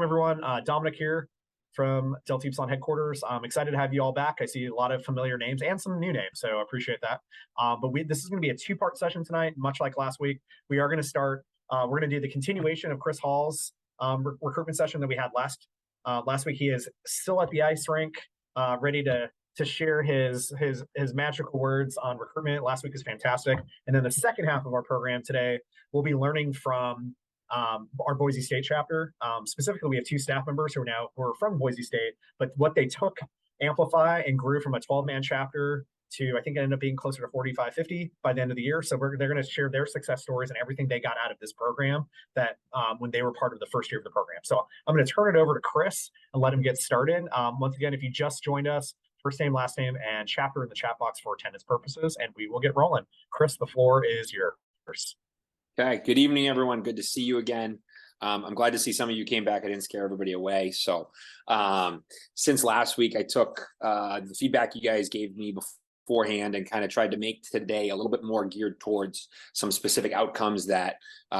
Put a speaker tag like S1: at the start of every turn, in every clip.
S1: everyone. Dominic here from Delta Upsilon headquarters. I'm excited to have you all back. I see a lot of familiar names and some new names, so I appreciate that. This is going to be a two-part session tonight, much like last week. We are going to start. We're going to do the continuation of Chris Hall's recruitment session that we had last week. He is still at the ice rink, ready to share his magical words on recruitment. Last week was fantastic. And then the second half of our program today, we'll be learning from our Boise State chapter. Specifically, we have two staff members who are from Boise State, but what they took Amplify and grew from a 12-man chapter to, I think it ended up being closer to 45, 50 by the end of the year. So they're going to share their success stories and everything they got out of this program that when they were part of the first year of the program. So I'm going to turn it over to Chris and let him get started. Once again, if you just joined us, first name, last name, and chapter in the chat box for attendance purposes, and we will get rolling. Chris, the floor is yours.
S2: Okay, good evening, everyone. Good to see you again. I'm glad to see some of you came back. I didn't scare everybody away. So since last week, I took the feedback you guys gave me beforehand and kind of tried to make today a little bit more geared towards some specific outcomes that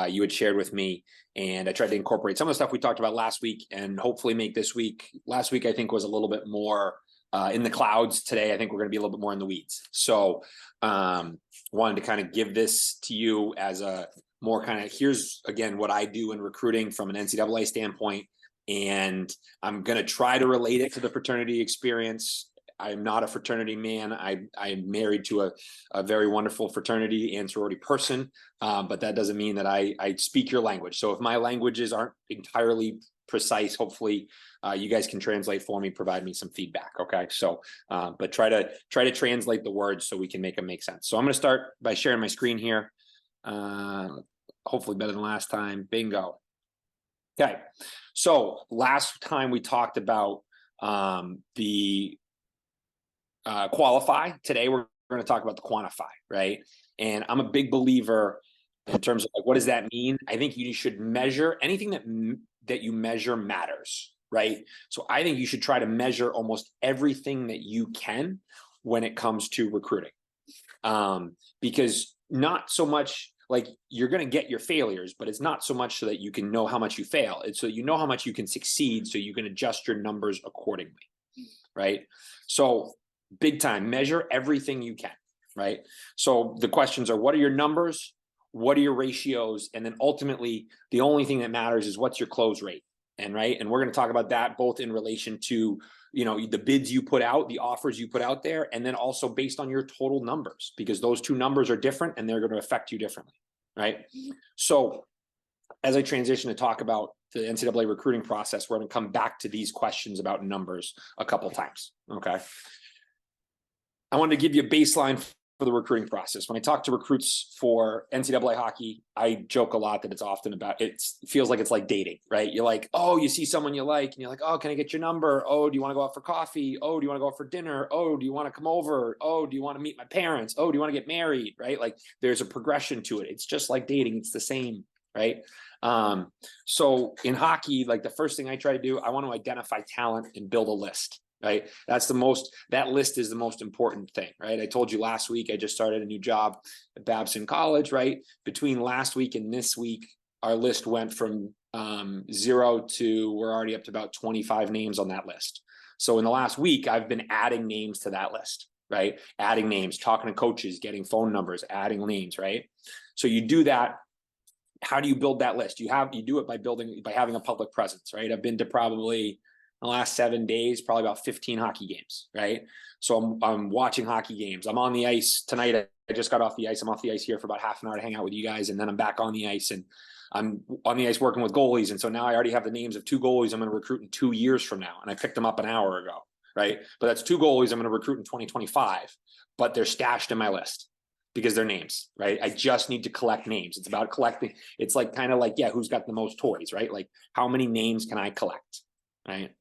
S2: you had shared with me. And I tried to incorporate some of the stuff we talked about last week and hopefully make this week. Last week, I think, was a little bit more in the clouds. Today, I think we're going to be a little bit more in the weeds. So wanted to kind of give this to you as a more kind of, here's again what I do in recruiting from an NCAA standpoint, and I'm going to try to relate it to the fraternity experience. I'm not a fraternity man. I'm married to a very wonderful fraternity and sorority person, but that doesn't mean that I speak your language. So if my languages aren't entirely precise, hopefully you guys can translate for me, provide me some feedback. Okay. So, but try to translate the words so we can make them make sense. So I'm going to start by sharing my screen here. Hopefully better than last time. Bingo. Okay. So last time we talked about the qualify. Today we're going to talk about the quantify, right? And I'm a big believer in terms of like, what does that mean? I think you should measure anything that you measure matters, right? So I think you should try to measure almost everything that you can when it comes to recruiting, because not so much like you're going to get your failures, but it's not so much so that you can know how much you fail. It's so you know how much you can succeed, so you can adjust your numbers accordingly, right? So big time, measure everything you can, right? So the questions are, what are your numbers? What are your ratios? And then ultimately, the only thing that matters is what's your close rate. And right. And we're going to talk about that both in relation to, you know, the bids you put out, the offers you put out there, and then also based on your total numbers, because those two numbers are different and they're going to affect you differently. Right. So as I transition to talk about the NCAA recruiting process, we're going to come back to these questions about numbers a couple of times. Okay. I wanted to give you a baseline for the recruiting process. When I talk to recruits for NCAA hockey, I joke a lot that it's often about, it feels like it's like dating, right? You're like, oh, you see someone you like and you're like, oh, can I get your number? Oh, do you want to go out for coffee? Oh, do you want to go out for dinner? Oh, do you want to come over? Oh, do you want to meet my parents? Oh, do you want to get married? Right? Like there's a progression to it. It's just like dating. It's the same, right? So in hockey, like the first thing I try to do, I want to identify talent and build a list. Right. That list is the most important thing. Right. I told you last week, I just started a new job at Babson College. Right. Between last week and this week, our list went from 0 to we're already up to about 25 names on that list. So in the last week, I've been adding names to that list. Right. Adding names, talking to coaches, getting phone numbers, adding names. Right. So you do that. How do you build that list? You do it by having a public presence. Right. I've been to probably the last 7 days, probably about 15 hockey games, right? So I'm watching hockey games. I'm on the ice tonight. I just got off the ice. I'm off the ice here for about half an hour to hang out with you guys. And then I'm back on the ice, and I'm on the ice working with goalies. And so now I already have the names of 2 goalies I'm going to recruit in 2 years from now. And I picked them up an hour ago, right? But that's 2 goalies I'm going to recruit in 2025, but they're stashed in my list because they're names, right? I just need to collect names. It's about collecting. It's like kind of like, yeah, who's got the most toys, right? Like how many names can I collect? Right.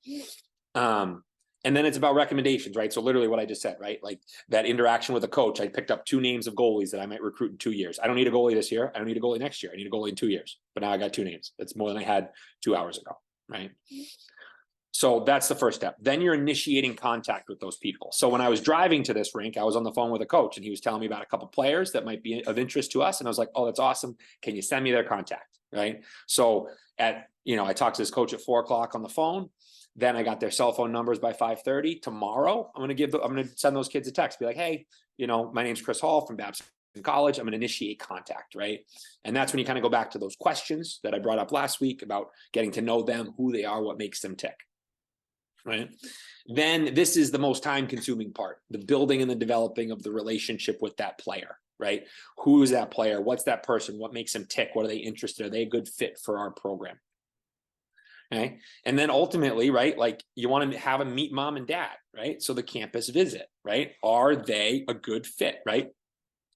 S2: And then it's about recommendations, right? So literally what I just said, right? Like that interaction with a coach, I picked up 2 names of goalies that I might recruit in 2 years. I don't need a goalie this year. I don't need a goalie next year. I need a goalie in 2 years, but now I got 2 names. That's more than I had 2 hours ago. Right. So that's the first step. Then you're initiating contact with those people. So when I was driving to this rink, I was on the phone with a coach and he was telling me about a couple players that might be of interest to us. And I was like, oh, that's awesome. Can you send me their contact? right? So I talked to this coach at 4 o'clock on the phone. Then I got their cell phone numbers by 5:30. Tomorrow, I'm going to send those kids a text, be like, hey, my name's Chris Hall from Babson College. I'm going to initiate contact, right? And that's when you kind of go back to those questions that I brought up last week about getting to know them, who they are, what makes them tick, right? Then this is the most time-consuming part, the building and the developing of the relationship with that player, right? Who is that player? What's that person? What makes them tick? What are they interested in? Are they a good fit for our program? Okay. And then ultimately, right, like you want to have them meet mom and dad, right? So the campus visit, right? Are they a good fit, right?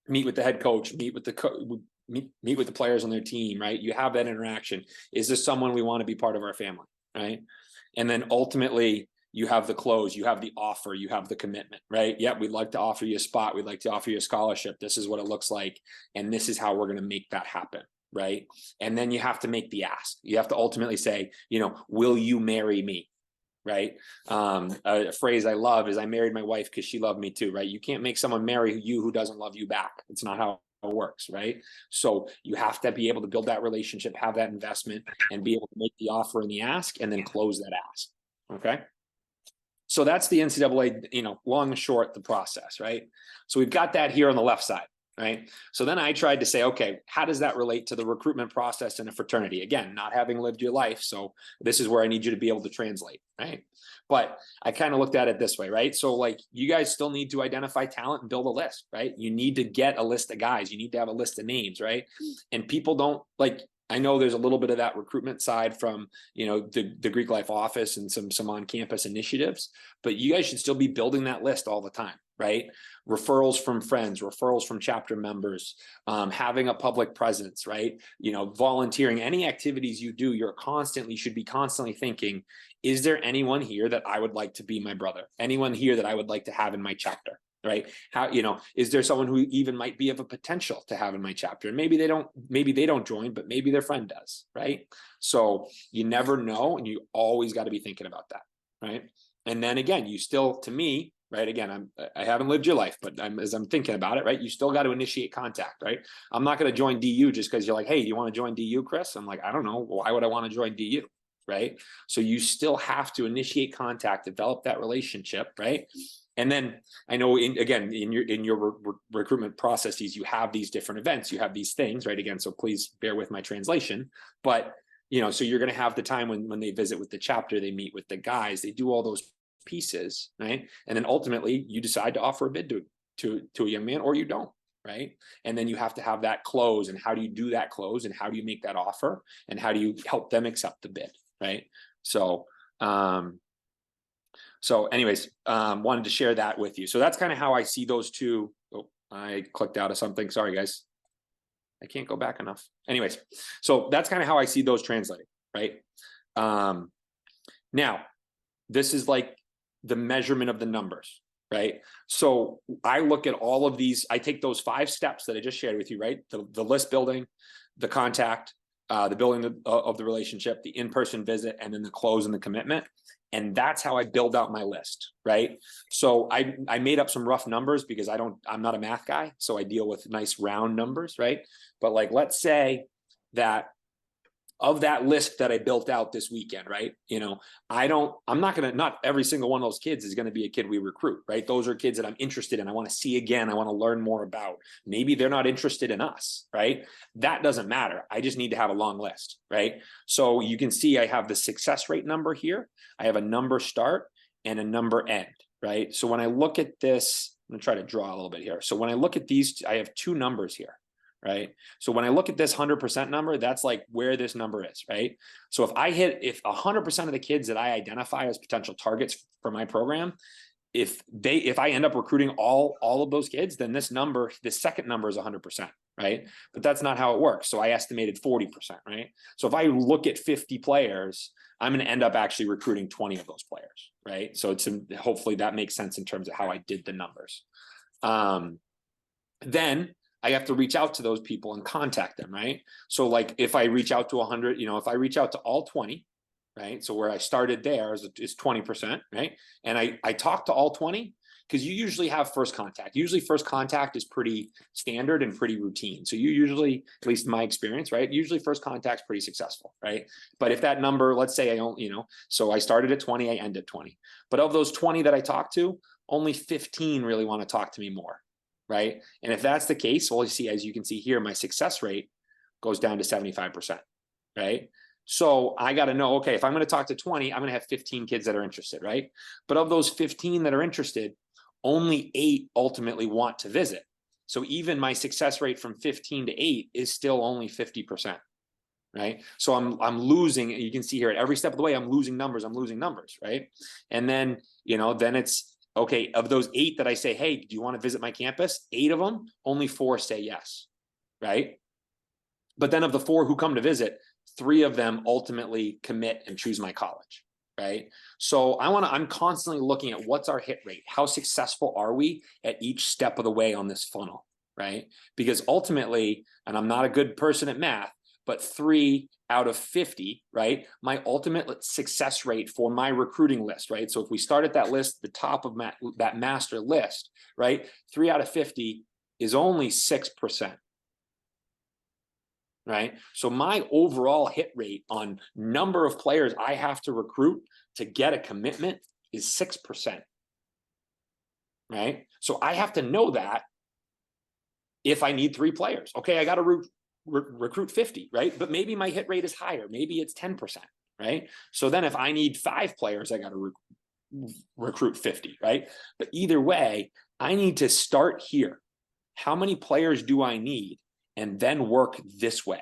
S2: Meet with the head coach, meet with the players on their team, right? You have that interaction. Is this someone we want to be part of our family, right? And then ultimately you have the close, you have the offer, you have the commitment, right? Yep, we'd like to offer you a spot. We'd like to offer you a scholarship. This is what it looks like. And this is how we're going to make that happen, right? And then you have to make the ask. You have to ultimately say, will you marry me? Right? A phrase I love is I married my wife because she loved me too, right? You can't make someone marry you who doesn't love you back. It's not how it works, right? So you have to be able to build that relationship, have that investment, and be able to make the offer and the ask, and then close that ask. Okay. So that's the NCAA, long and short, the process, right? So we've got that here on the left side. Right. So then I tried to say, okay, how does that relate to the recruitment process in a fraternity? Again, not having lived your life. So this is where I need you to be able to translate. Right. But I kind of looked at it this way. Right. So like you guys still need to identify talent and build a list. Right. You need to get a list of guys. You need to have a list of names. Right. And people don't like, I know there's a little bit of that recruitment side from, the Greek Life office and some on-campus initiatives, but you guys should still be building that list all the time, right? Referrals from friends, referrals from chapter members, having a public presence, right? Volunteering, any activities you do, should be constantly thinking, is there anyone here that I would like to be my brother? Anyone here that I would like to have in my chapter? Right? How, is there someone who even might be of a potential to have in my chapter? And maybe they don't join, but maybe their friend does, right? So you never know. And you always got to be thinking about that. Right. And then again, you still, to me, right. Again, I haven't lived your life, but as I'm thinking about it, right. You still got to initiate contact, right? I'm not going to join DU just because you're like, hey, do you want to join DU, Chris? I'm like, I don't know. Why would I want to join DU? Right. So you still have to initiate contact, develop that relationship, right? And then I know in your recruitment processes, you have these different events, you have these things, right? Again, so please bear with my translation, but so you're going to have the time when they visit with the chapter, they meet with the guys, they do all those pieces, right? And then ultimately you decide to offer a bid to a young man, or you don't, right? And then you have to have that close, and how do you do that close, and how do you make that offer, and how do you help them accept the bid, right? So anyways, wanted to share that with you. So that's kind of how I see those two. Oh, I clicked out of something. Sorry, guys. I can't go back enough. Anyways, so that's kind of how I see those translating, right? Now, this is like the measurement of the numbers, right? So I look at all of these. I take those 5 steps that I just shared with you, right? The list building, the contact, the building of the relationship, the in-person visit, and then the close and the commitment. And that's how I build out my list, right? So I made up some rough numbers because I'm not a math guy. So I deal with nice round numbers, right? But like, let's say that of that list that I built out this weekend, right? Not every single one of those kids is going to be a kid we recruit, right? Those are kids that I'm interested in. I want to see again. I want to learn more about. Maybe they're not interested in us, right? That doesn't matter. I just need to have a long list, right? So you can see I have the success rate number here. I have a number start and a number end, right? So when I look at this, I'm going to try to draw a little bit here. So when I look at these, I have 2 numbers here. Right. So when I look at this 100% number, that's like where this number is. Right. So if 100% of the kids that I identify as potential targets for my program, if I end up recruiting all of those kids, then this second number is 100%. Right. But that's not how it works. So I estimated 40%. Right. So if I look at 50 players, I'm going to end up actually recruiting 20 of those players. Right. So hopefully that makes sense in terms of how I did the numbers. Then I have to reach out to those people and contact them, right? So like if I reach out to 100, if I reach out to all 20, right? So where I started there is 20%, right? And I talk to all 20, because you usually have first contact. Usually first contact is pretty standard and pretty routine. So you usually, at least in my experience, right? Usually first contact is pretty successful, right? But if that number, let's say I don't, so I started at 20, I end at 20. But of those 20 that I talk to, only 15 really want to talk to me more, right? And if that's the case, well, you see, as you can see here, my success rate goes down to 75%, right? So I got to know, okay, if I'm going to talk to 20, I'm going to have 15 kids that are interested, right? But of those 15 that are interested, only 8 ultimately want to visit. So even my success rate from 15 to 8 is still only 50%, right? So I'm losing, you can see here at every step of the way, I'm losing numbers, right? And then, then it's, okay, of those 8 that I say, hey, do you want to visit my campus? 8 of them, only 4 say yes, right? But then of the 4 who come to visit, 3 of them ultimately commit and choose my college, right? So I'm constantly looking at what's our hit rate? How successful are we at each step of the way on this funnel, right? Because ultimately, and I'm not a good person at math, but 3 out of 50, right? My ultimate success rate for my recruiting list, right? So if we start at that list, the top of that master list, right? 3 out of 50 is only 6%. Right? So my overall hit rate on number of players I have to recruit to get a commitment is 6%. Right? So I have to know that if I need 3 players. Okay, I got to recruit 50, right? But maybe my hit rate is higher. Maybe it's 10%, right? So then if I need 5 players, I got to recruit 50, right? But either way, I need to start here. How many players do I need? And then work this way,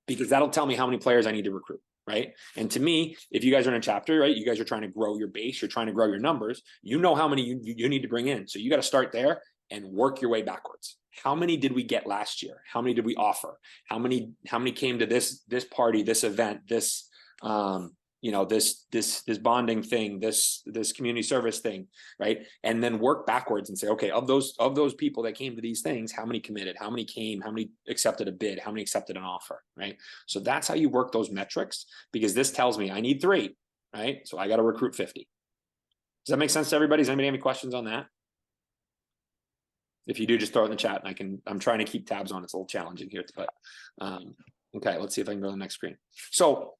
S2: because that'll tell me how many players I need to recruit, right? And to me, if you guys are in a chapter, right, you guys are trying to grow your base, you're trying to grow your numbers, you know how many you need to bring in. So you got to start there and work your way backwards. How many did we get last year? How many did we offer? How many came to this party, this event, this this bonding thing, this community service thing, right? And then work backwards and say, okay, of those people that came to these things, how many committed, how many came, how many accepted a bid, how many accepted an offer, right? So that's how you work those metrics, because this tells me I need 3, right? So I got to recruit 50. Does that make sense to everybody? Does anybody have any questions on that? If you do, just throw it in the chat, and I'm trying to keep tabs on. It's a little challenging here, but okay, let's see if I can go to the next screen. So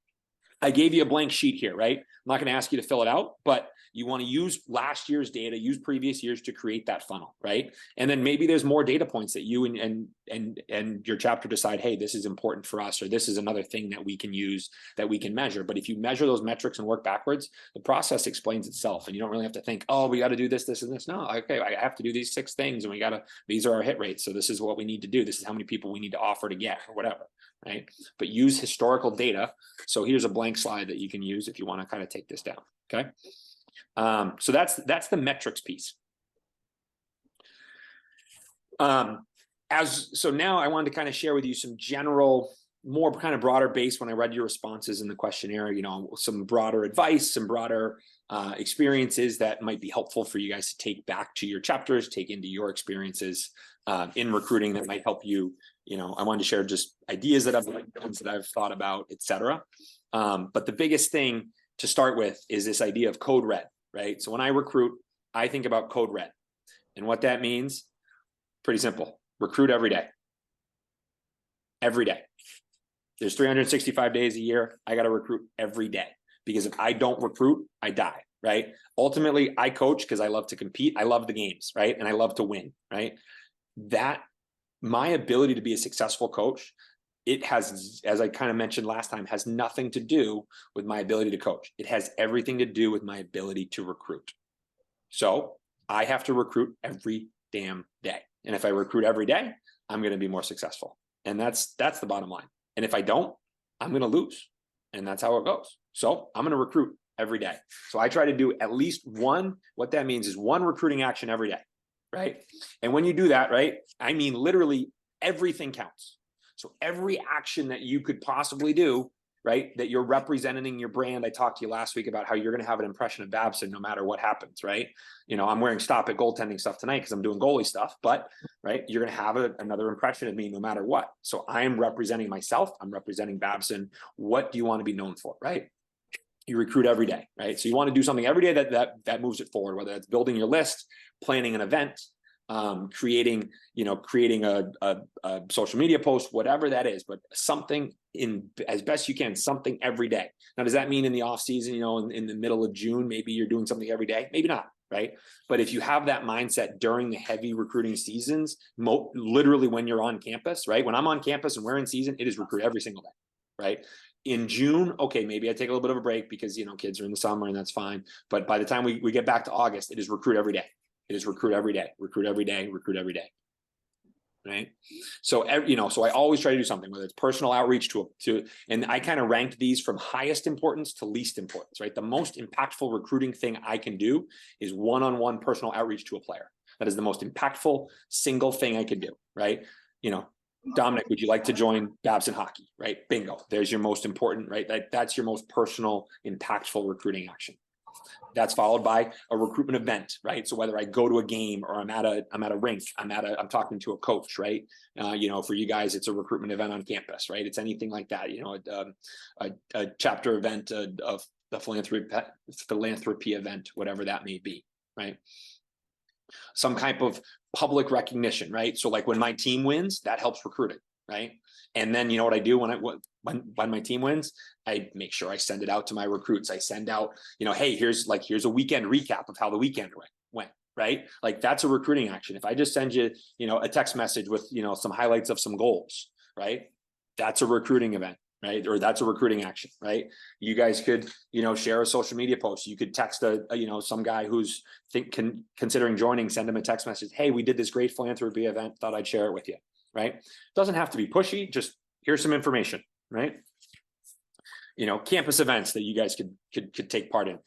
S2: I gave you a blank sheet here, right? I'm not going to ask you to fill it out, but you want to use last year's data, use previous years to create that funnel, right? And then maybe there's more data points that you and your chapter decide, hey, this is important for us, or this is another thing that we can use, that we can measure. But if you measure those metrics and work backwards, the process explains itself, and you don't really have to think, oh, we got to do this, this, and this. No, okay, I have to do these 6 things, and these are our hit rates. So this is what we need to do. This is how many people we need to offer to get, or whatever. Right? But use historical data. So here's a blank slide that you can use if you want to kind of take this down. Okay. So that's the metrics piece. So now I wanted to kind of share with you some general, more kind of broader base, when I read your responses in the questionnaire, some broader advice, some broader experiences that might be helpful for you guys to take back to your chapters, take into your experiences in recruiting, that might help you. I wanted to share just ideas that I've thought about, etc. But the biggest thing to start with is this idea of code red, right? So when I recruit, I think about code red, and what that means, pretty simple: recruit every day. Every day. There's 365 days a year. I got to recruit every day, because if I don't recruit, I die, right? Ultimately, I coach because I love to compete. I love the games, right? And I love to win, right? My ability to be a successful coach, it has, as I kind of mentioned last time, has nothing to do with my ability to coach. It has everything to do with my ability to recruit. So I have to recruit every damn day. And if I recruit every day, I'm going to be more successful. And that's the bottom line. And if I don't, I'm going to lose. And that's how it goes. So I'm going to recruit every day. So I try to do at least one, what that means is one recruiting action every day. Right? And when you do that, right, I mean, literally everything counts. So every action that you could possibly do, right, that you're representing your brand. I talked to you last week about how you're going to have an impression of Babson no matter what happens, right? I'm wearing stop at goaltending stuff tonight because I'm doing goalie stuff, but right, you're going to have another impression of me no matter what. So I am representing myself. I'm representing Babson. What do you want to be known for, right? You recruit every day, right? So you want to do something every day that moves it forward, whether it's building your list, planning an event, creating a social media post, whatever that is, but something in as best you can, something every day. Now, does that mean in the off season, in the middle of June, maybe you're doing something every day? Maybe not, right? But if you have that mindset during the heavy recruiting seasons, literally when you're on campus, right? When I'm on campus and we're in season, it is recruit every single day, right? In June, okay, maybe I take a little bit of a break because, kids are in the summer and that's fine. But by the time we get back to August, it is recruit every day. It is recruit every day, recruit every day, recruit every day. Right. So, so I always try to do something, whether it's personal outreach and I kind of ranked these from highest importance to least importance, right? The most impactful recruiting thing I can do is one-on-one personal outreach to a player. That is the most impactful single thing I could do, right? Dominic, would you like to join Babson Hockey? Right? Bingo. There's your most important, right? That's your most personal, impactful recruiting action. That's followed by a recruitment event, right? So whether I go to a game or I'm at a rink, I'm talking to a coach, right? For you guys, it's a recruitment event on campus, right? It's anything like that, a chapter event of the philanthropy event, whatever that may be, right? Some type of public recognition, right? So like when my team wins, that helps recruiting, right? And then you know what I do when my team wins, I make sure I send it out to my recruits. I send out, hey, here's a weekend recap of how the weekend went, right? Like that's a recruiting action. If I just send you, a text message with, some highlights of some goals, right? That's a recruiting event, right? Or that's a recruiting action, right? You guys could, share a social media post. You could text some guy who's considering joining, send him a text message. Hey, we did this great philanthropy event. Thought I'd share it with you, right? Doesn't have to be pushy. Just here's some information, right? Campus events that you guys could take part in,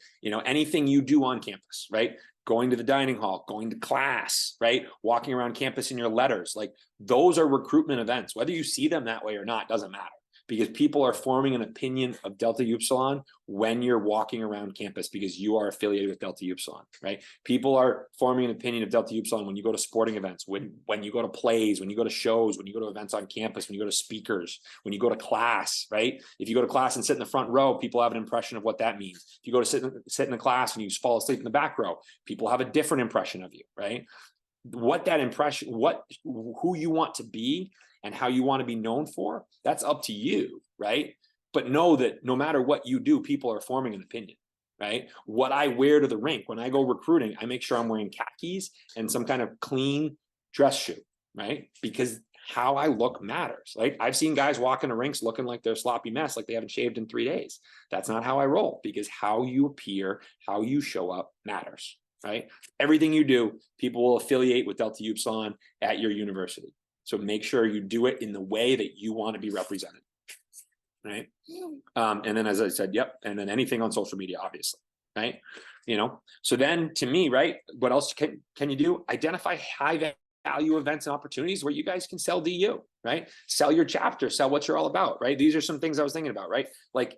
S2: anything you do on campus, right? Going to the dining hall, going to class, right? Walking around campus in your letters, like those are recruitment events. Whether you see them that way or not, doesn't matter. Because people are forming an opinion of Delta Upsilon when you're walking around campus because you are affiliated with Delta Upsilon, right? People are forming an opinion of Delta Upsilon when you go to sporting events, when you go to plays, when you go to shows, when you go to events on campus, when you go to speakers, when you go to class, right? If you go to class and sit in the front row, people have an impression of what that means. If you go to sit in the class and you fall asleep in the back row, people have a different impression of you, right? What that impression, who you want to be and how you want to be known for, that's up to you, right? But know that no matter what you do, people are forming an opinion, right? What I wear to the rink, when I go recruiting, I make sure I'm wearing khakis and some kind of clean dress shoe, right? Because how I look matters, right? I've seen guys walk in the rinks looking like they're a sloppy mess, like they haven't shaved in 3 days. That's not how I roll, because how you appear, how you show up matters, right? Everything you do, people will affiliate with Delta Upsilon at your university. So make sure you do it in the way that you want to be represented, right? And then, as I said, yep. And then anything on social media, obviously, right? So then to me, right, what else can you do? Identify high value events and opportunities where you guys can sell DU, right? Sell your chapter, sell what you're all about, right? These are some things I was thinking about, right? Like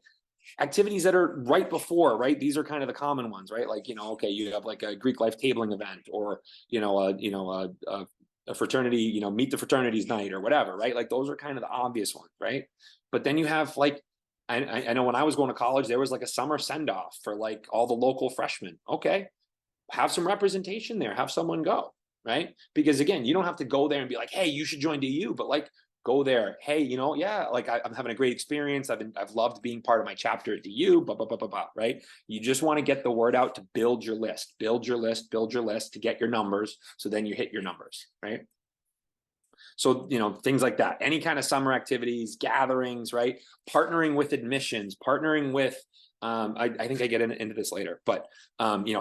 S2: activities that are right before, right? These are kind of the common ones, right? Like, okay, you have like a Greek life tabling event, or, a fraternity, meet the fraternities night or whatever, right? Like those are kind of the obvious ones, right? But then you have like, I know when I was going to college, there was like a summer send-off for like all the local freshmen. Okay, have some representation there, have someone go, right? Because again, you don't have to go there and be like, hey, you should join DU, but like go there. Hey, yeah, like I'm having a great experience. I've loved being part of my chapter at DU, blah, blah, blah, blah, blah, right? You just want to get the word out to build your list to get your numbers. So then you hit your numbers, right? So, things like that, any kind of summer activities, gatherings, right? Partnering with admissions, partnering with, I think I get into this later, but,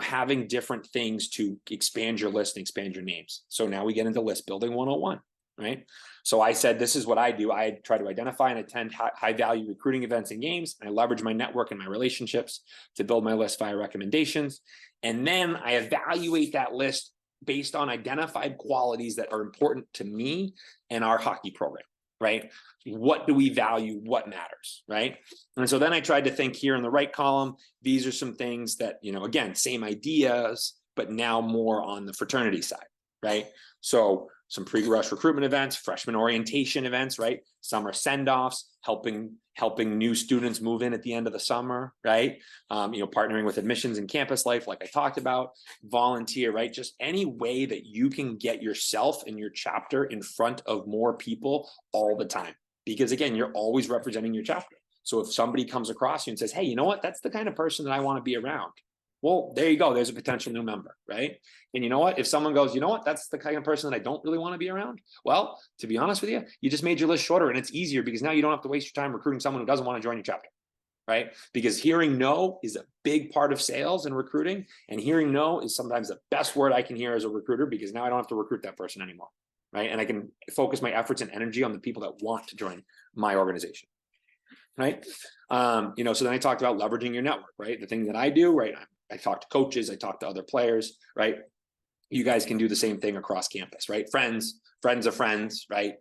S2: having different things to expand your list and expand your names. So now we get into list building 101, right? So I said, this is what I do. I try to identify and attend high value recruiting events and games. And I leverage my network and my relationships to build my list via recommendations. And then I evaluate that list based on identified qualities that are important to me and our hockey program, right? What do we value? What matters, right? And so then I tried to think here in the right column, these are some things that, again, same ideas, but now more on the fraternity side, right? So some pre-rush recruitment events, freshman orientation events, right? Summer send-offs, helping new students move in at the end of the summer, right? Partnering with admissions and campus life, like I talked about, volunteer, right? Just any way that you can get yourself and your chapter in front of more people all the time. Because again, you're always representing your chapter. So if somebody comes across you and says, hey, you know what? That's the kind of person that I want to be around. Well, there you go. There's a potential new member, right? And you know what? If someone goes, you know what? That's the kind of person that I don't really want to be around. Well, to be honest with you, you just made your list shorter, and it's easier because now you don't have to waste your time recruiting someone who doesn't want to join your chapter, right? Because hearing no is a big part of sales and recruiting, and hearing no is sometimes the best word I can hear as a recruiter, because now I don't have to recruit that person anymore, right? And I can focus my efforts and energy on the people that want to join my organization, right? So then I talked about leveraging your network, right? The thing that I do, right? I talk to coaches, I talk to other players, right? You guys can do the same thing across campus, right? Friends of friends, right?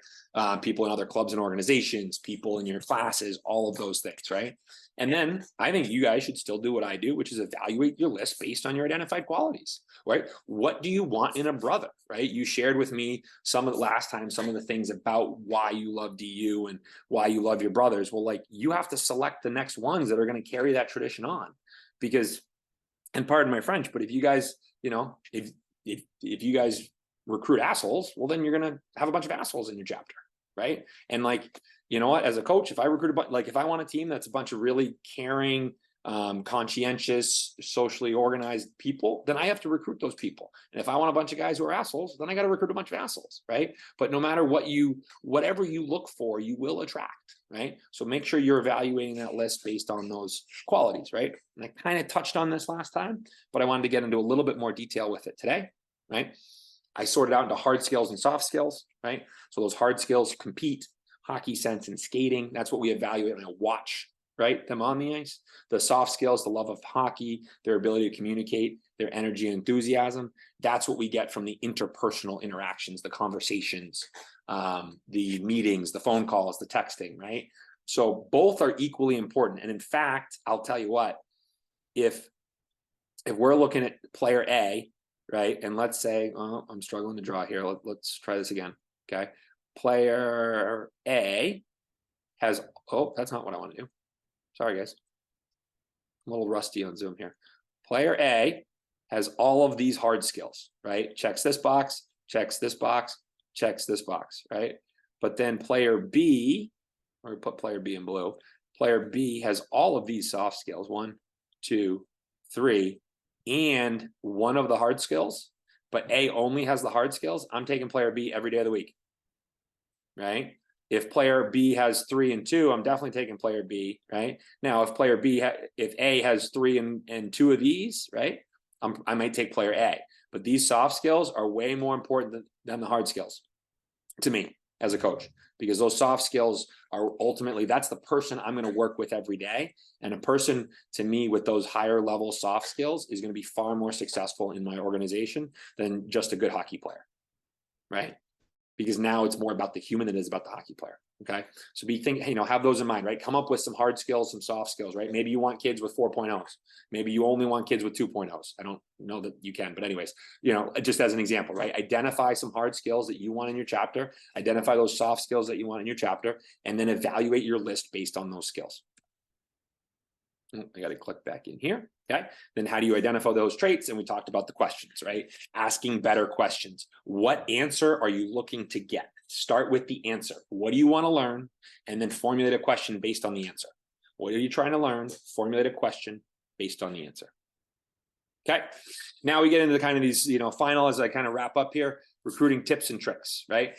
S2: People in other clubs and organizations, people in your classes, all of those things, right? And then I think you guys should still do what I do, which is evaluate your list based on your identified qualities, right? What do you want in a brother, right? You shared with me some of the things about why you love DU and why you love your brothers. Well, like, you have to select the next ones that are going to carry that tradition on, because, and pardon my French, but if you guys, if you guys recruit assholes, well, then you're going to have a bunch of assholes in your chapter, right? And like, you know what, as a coach, if I recruit if I want a team that's a bunch of really caring, conscientious, socially organized people, then I have to recruit those people. And if I want a bunch of guys who are assholes, then I got to recruit a bunch of assholes, right? But no matter whatever you look for, you will attract, right? So make sure you're evaluating that list based on those qualities, right? And I kind of touched on this last time, but I wanted to get into a little bit more detail with it today, right? I sorted out into hard skills and soft skills, right? So those hard skills: compete, hockey sense, and skating. That's what we evaluate and I watch, right, them on the ice. The soft skills: the love of hockey, their ability to communicate, their energy and enthusiasm. That's what we get from the interpersonal interactions, the conversations, the meetings, the phone calls, the texting, right? So both are equally important. And in fact, I'll tell you what, if we're looking at player A, right, and let's say, I'm struggling to draw here. Let's try this again, okay? Player A has, that's not what I want to do. Sorry, guys. I'm a little rusty on Zoom here. Player A has all of these hard skills, right? Checks this box, checks this box, checks this box, right? But then player B, or put player B in blue, player B has all of these soft skills, 1, 2, 3, and one of the hard skills, but A only has the hard skills. I'm taking player B every day of the week, right? If player B has 3 and 2, I'm definitely taking player B, right? Now, if player B, if A has 3 and 2 of these, right, I might take player A. But these soft skills are way more important than the hard skills to me as a coach, because those soft skills are ultimately, that's the person I'm going to work with every day. And a person, to me, with those higher level soft skills is going to be far more successful in my organization than just a good hockey player, right? Because now it's more about the human than it is about the hockey player. Okay. So have those in mind, right? Come up with some hard skills, some soft skills, right? Maybe you want kids with 4.0s. Maybe you only want kids with 2.0s. I don't know that you can, but anyways, just as an example, right? Identify some hard skills that you want in your chapter, identify those soft skills that you want in your chapter, and then evaluate your list based on those skills. I got to click back in here. Okay. Then how do you identify those traits? And we talked about the questions, right? Asking better questions. What answer are you looking to get? Start with the answer. What do you want to learn? And then formulate a question based on the answer. What are you trying to learn? Formulate a question based on the answer. Okay. Now we get into kind of these, final, as I kind of wrap up here, recruiting tips and tricks, right?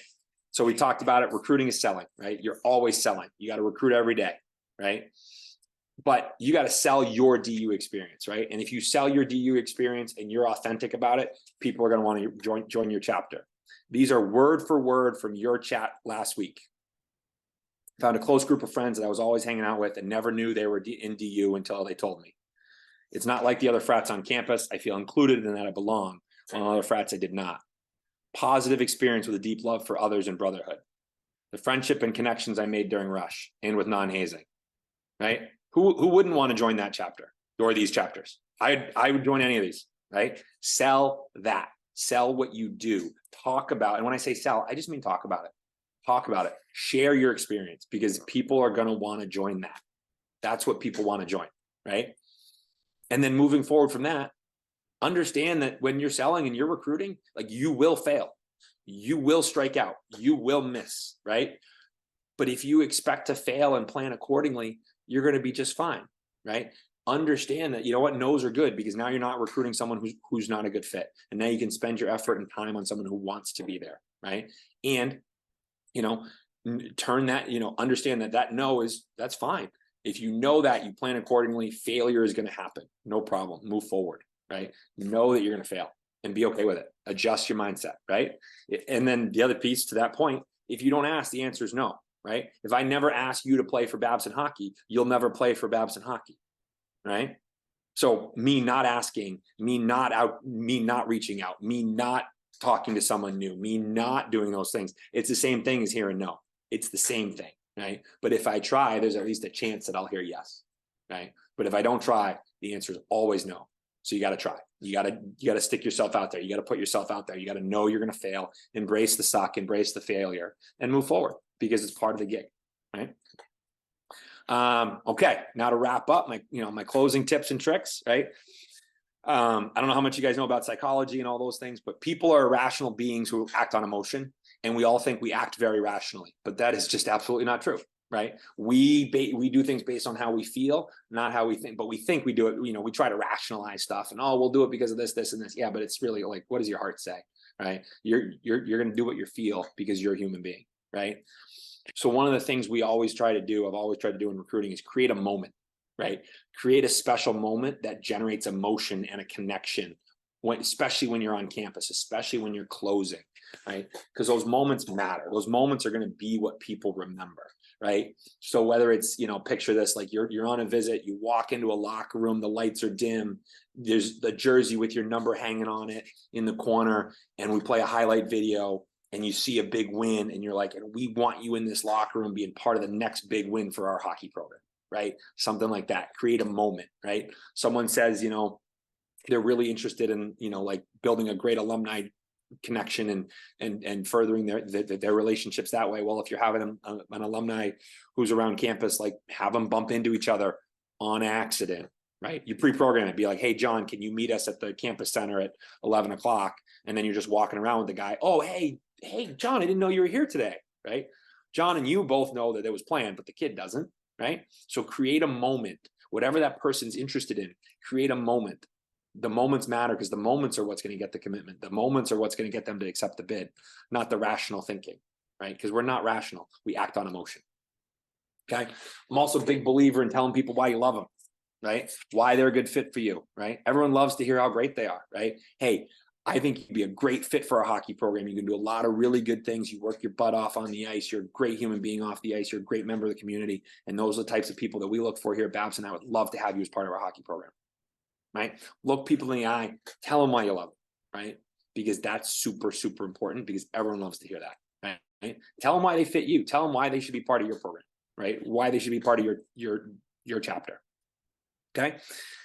S2: So we talked about it. Recruiting is selling, right? You're always selling. You got to recruit every day, right? But you got to sell your DU experience, right? And if you sell your DU experience and you're authentic about it, people are going to want to join your chapter. These are word for word from your chat last week. Found a close group of friends that I was always hanging out with and never knew they were in DU until they told me. It's not like the other frats on campus. I feel included in that I belong. On other frats, I did not. Positive experience with a deep love for others and brotherhood. The friendship and connections I made during Rush and with non-hazing, right? Who wouldn't want to join that chapter or these chapters? I would join any of these, right? Sell that. Sell what you do. Talk about, and when I say sell, I just mean talk about it. Talk about it. Share your experience, because people are going to want to join that. That's what people want to join, right? And then moving forward from that, understand that when you're selling and you're recruiting, like, you will fail. You will strike out. You will miss, right? But if you expect to fail and plan accordingly, you're going to be just fine, right? Understand that, you know what, no's are good, because now you're not recruiting someone who's not a good fit. And now you can spend your effort and time on someone who wants to be there, right? And, you know, turn that, you know, understand that no is, that's fine. If you know that, you plan accordingly, failure is going to happen. No problem. Move forward, right? Know that you're going to fail and be okay with it. Adjust your mindset, right? And then the other piece to that point, if you don't ask, the answer is no, right? If I never ask you to play for Babson Hockey, you'll never play for Babson Hockey, right? So me not asking, me not reaching out, me not talking to someone new, me not doing those things, it's the same thing as hearing no. It's the same thing, right? But if I try, there's at least a chance that I'll hear yes, right? But if I don't try, the answer is always no. So you got to try. You got to stick yourself out there. You got to put yourself out there. You got to know you're going to fail, embrace the suck, embrace the failure, and move forward, because it's part of the gig, right? Okay, now to wrap up my closing tips and tricks, right? I don't know how much you guys know about psychology and all those things, but people are irrational beings who act on emotion, and we all think we act very rationally, but that is just absolutely not true, right? We do things based on how we feel, not how we think, but we think we do it, you know, we try to rationalize stuff and, oh, we'll do it because of this, this, and this. Yeah, but it's really like, what does your heart say, right? You're going to do what you feel because you're a human being, right? So one of the things I've always tried to do in recruiting is create a moment, right? Create a special moment that generates emotion and a connection, especially when you're on campus, especially when you're closing, right? Because those moments matter. Those moments are going to be what people remember, right? So whether it's, you know, picture this, like you're on a visit, you walk into a locker room, the lights are dim, there's the jersey with your number hanging on it in the corner, and we play a highlight video, and you see a big win, and you're like, and we want you in this locker room being part of the next big win for our hockey program, right? Something like that. Create a moment, right? Someone says, you know, they're really interested in, you know, like building a great alumni connection and furthering their relationships that way. Well, if you're having an alumni who's around campus, like, have them bump into each other on accident, right? You pre-program it, be like, hey, John, can you meet us at the campus center at 11 o'clock? And then you're just walking around with the guy. Oh, hey, John, I didn't know you were here today, right? John and you both know that it was planned, but the kid doesn't, right? So create a moment, whatever that person's interested in, create a moment. The moments matter, because the moments are what's going to get the commitment. The moments are what's going to get them to accept the bid, not the rational thinking, right? Because we're not rational. We act on emotion. Okay. I'm also a big believer in telling people why you love them, right? Why they're a good fit for you, right? Everyone loves to hear how great they are, right? Hey, I think you'd be a great fit for a hockey program. You can do a lot of really good things. You work your butt off on the ice. You're a great human being off the ice. You're a great member of the community. And those are the types of people that we look for here at Babson. I would love to have you as part of our hockey program, right? Look people in the eye, tell them why you love them, right? Because that's super, super important, because everyone loves to hear that, right? Tell them why they fit you. Tell them why they should be part of your program, right? Why they should be part of your chapter. Okay.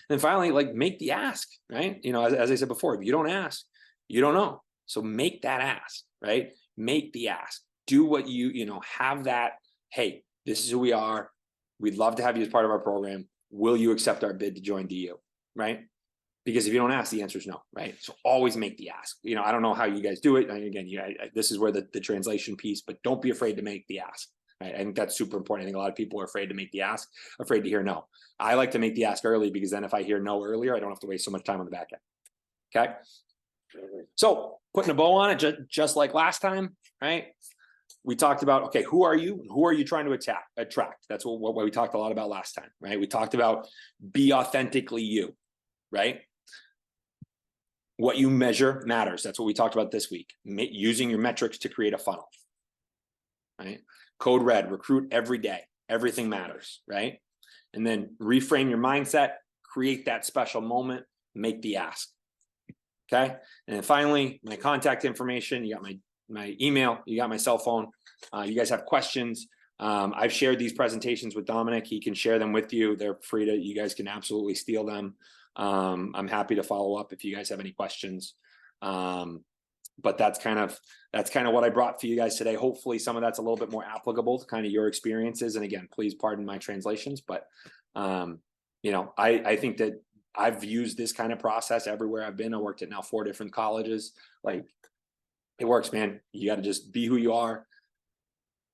S2: And finally, like, make the ask, right? You know, as I said before, if you don't ask, you don't know. So make that ask, right? Make the ask. Do what you know, have that, hey, this is who we are. We'd love to have you as part of our program. Will you accept our bid to join DU, right? Because if you don't ask, the answer is no, right? So always make the ask. You know, I don't know how you guys do it. And again, this is where the translation piece, but don't be afraid to make the ask. Right? I think that's super important. I think a lot of people are afraid to make the ask, afraid to hear no. I like to make the ask early, because then if I hear no earlier, I don't have to waste so much time on the back end. Okay. So putting a bow on it, just like last time, right? We talked about, okay, who are you? Who are you trying to attract? That's what we talked a lot about last time, right? We talked about be authentically you, right? What you measure matters. That's what we talked about this week. Using your metrics to create a funnel, right? Code red, recruit every day. Everything matters, right? And then reframe your mindset, create that special moment, make the ask. Okay. And then finally, my contact information, you got my email, you got my cell phone. You guys have questions. I've shared these presentations with Dominic. He can share them with you. They're free you guys can absolutely steal them. I'm happy to follow up if you guys have any questions. But that's kind of what I brought for you guys today. Hopefully some of that's a little bit more applicable to kind of your experiences. And again, please pardon my translations, but I think that I've used this kind of process everywhere I've been. I worked at now 4 different colleges. Like, it works, man. You got to just be who you are,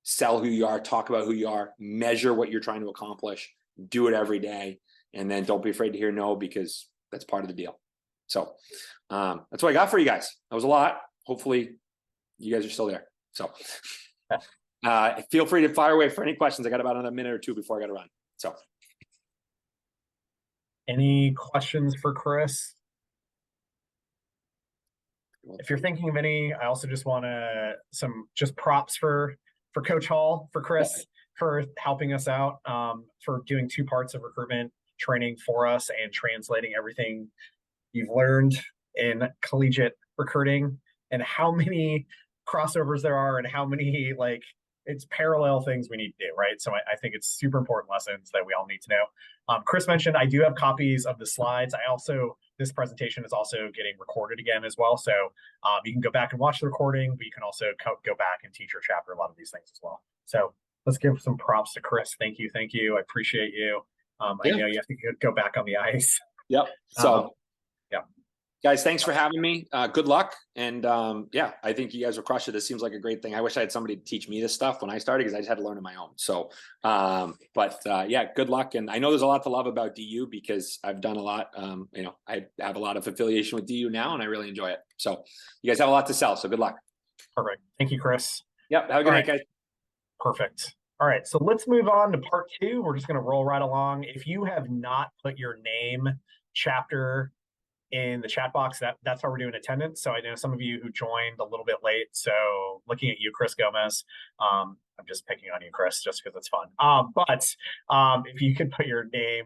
S2: sell who you are, talk about who you are, measure what you're trying to accomplish, do it every day. And then don't be afraid to hear no, because that's part of the deal. So that's what I got for you guys. That was a lot. Hopefully you guys are still there. So feel free to fire away for any questions. I got about another minute or 2 before I got to run. So
S1: any questions for Chris? If you're thinking of any, I also just want some props for Coach Hall, for Chris, for helping us out, for doing 2 parts of recruitment training for us and translating everything you've learned in collegiate recruiting, and how many crossovers there are and how many it's parallel things we need to do, right? So I think it's super important lessons that we all need to know. Chris mentioned I do have copies of the slides. This presentation is also getting recorded again as well. So you can go back and watch the recording, but you can also go back and teach your chapter a lot of these things as well. So let's give some props to Chris. Thank you. I appreciate you. I know you have to go back on the ice.
S2: Yep. So
S1: yeah.
S2: Guys, thanks for having me. Good luck. And I think you guys will crush it. This seems like a great thing. I wish I had somebody to teach me this stuff when I started, because I just had to learn on my own. So, good luck. And I know there's a lot to love about DU, because I've done a lot. I have a lot of affiliation with DU now, and I really enjoy it. So you guys have a lot to sell. So good luck.
S1: Perfect. Thank you, Chris.
S2: Yep. Have a good night, guys.
S1: Perfect. All right. So let's move on to part 2. We're just going to roll right along. If you have not put your name, chapter in the chat box, that's how we're doing attendance. So I know some of you who joined a little bit late. So looking at you, Chris Gomez, I'm just picking on you, Chris, just because it's fun. But if you could put your name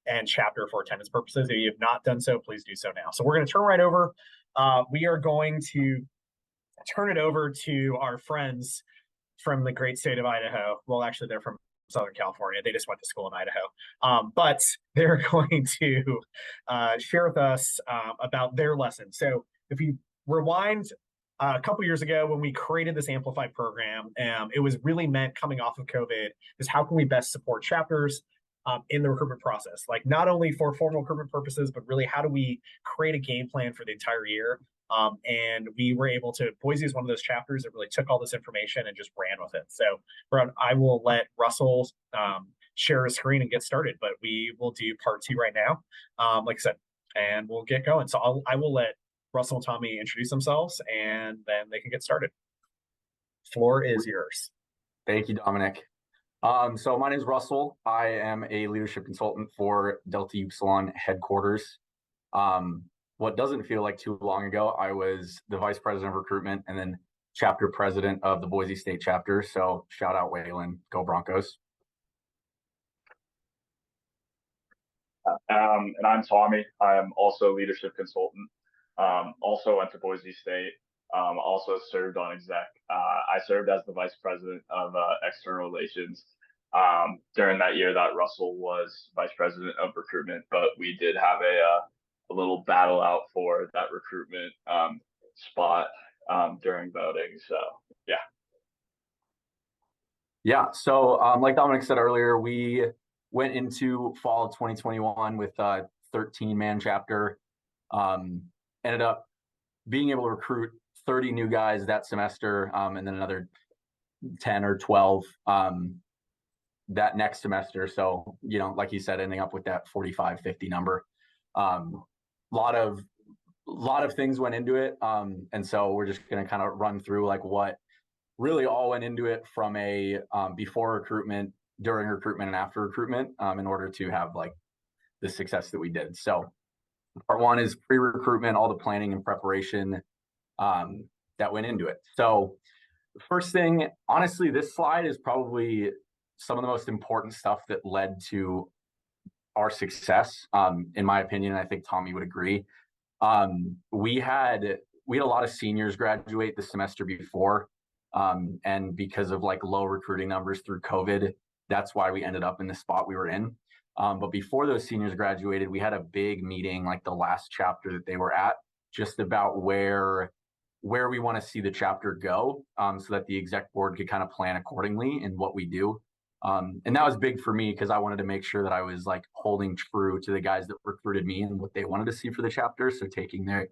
S1: and chapter for attendance purposes, if you have not done so, please do so now. So we're going to turn right over. We are going to turn it over to our friends from the great state of Idaho. Well, actually, they're from Southern California. They just went to school in Idaho. But they're going to share with us about their lesson. So if you rewind a couple years ago when we created this Amplify program, it was really meant, coming off of COVID, is how can we best support chapters in the recruitment process? Like, not only for formal recruitment purposes, but really how do we create a game plan for the entire year? And we were able to, Boise is one of those chapters that really took all this information and just ran with it. So I will let Russell share his screen and get started, but we will do part 2 right now, like I said, and we'll get going. So I will let Russell and Tommy introduce themselves, and then they can get started. Floor is yours.
S3: Thank you, Dominic. So my name is Russell. I am a leadership consultant for Delta Upsilon headquarters. What doesn't feel like too long ago, I was the vice president of recruitment and then chapter president of the Boise State chapter. So shout out Waylon, go Broncos.
S4: And I'm Tommy. I am also a leadership consultant. Also went to Boise State. Also served on exec. I served as the vice president of external relations during that year that Russell was vice president of recruitment. But we did have a little battle out for that recruitment spot during voting. So yeah.
S3: So like Dominic said earlier, we went into fall of 2021 with a 13-man chapter. Ended up being able to recruit 30 new guys that semester, and then another 10 or 12 that next semester. So, like you said, ending up with that 45, 50 number. Lot of things went into it. And so we're just going to kind of run through like what really all went into it from a before recruitment, during recruitment, and after recruitment in order to have like the success that we did. So part 1 is pre-recruitment, all the planning and preparation that went into it. So the first thing, honestly, this slide is probably some of the most important stuff that led to our success, in my opinion, and I think Tommy would agree. We had a lot of seniors graduate the semester before, and because of like low recruiting numbers through COVID, that's why we ended up in the spot we were in. But before those seniors graduated, we had a big meeting, like the last chapter that they were at, just about where we want to see the chapter go, so that the exec board could kind of plan accordingly in what we do. And that was big for me because I wanted to make sure that I was like holding true to the guys that recruited me and what they wanted to see for the chapter. So taking their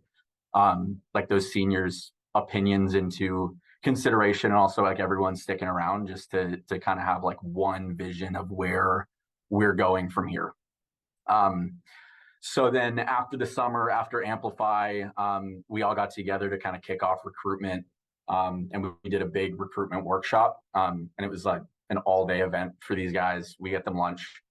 S3: like those seniors' opinions into consideration, and also like everyone sticking around just to kind of have like one vision of where we're going from here. So then after the summer, after Amplify, we all got together to kind of kick off recruitment. And we did a big recruitment workshop. And it was like an all-day event for these guys. We get them lunch.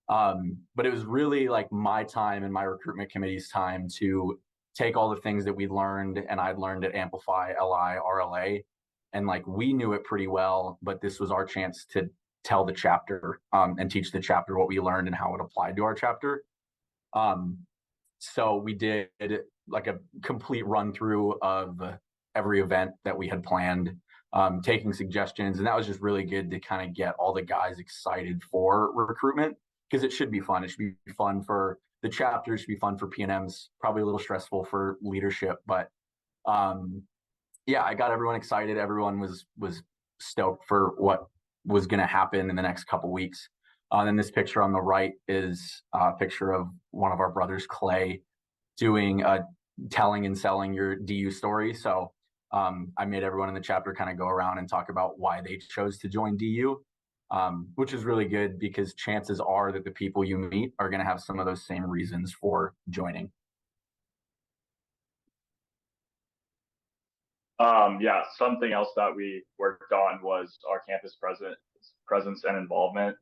S3: But it was really like my time and my recruitment committee's time to take all the things that we learned and I'd learned at Amplify, LI, RLA. And like we knew it pretty well, but this was our chance to tell the chapter and teach the chapter what we learned and how it applied to our chapter. So we did like a complete run through of every event that we had planned, taking suggestions. And that was just really good to kind of get all the guys excited for recruitment, because it should be fun. It should be fun for the chapter, it should be fun for PNMs, probably a little stressful for leadership, but yeah, I got everyone excited. Everyone was stoked for what was going to happen in the next couple weeks. And this picture on the right is a picture of one of our brothers, Clay, doing telling and selling your DU story. So I made everyone in the chapter kind of go around and talk about why they chose to join DU, which is really good because chances are that the people you meet are going to have some of those same reasons for joining.
S4: Yeah, something else that we worked on was our campus presence and involvement.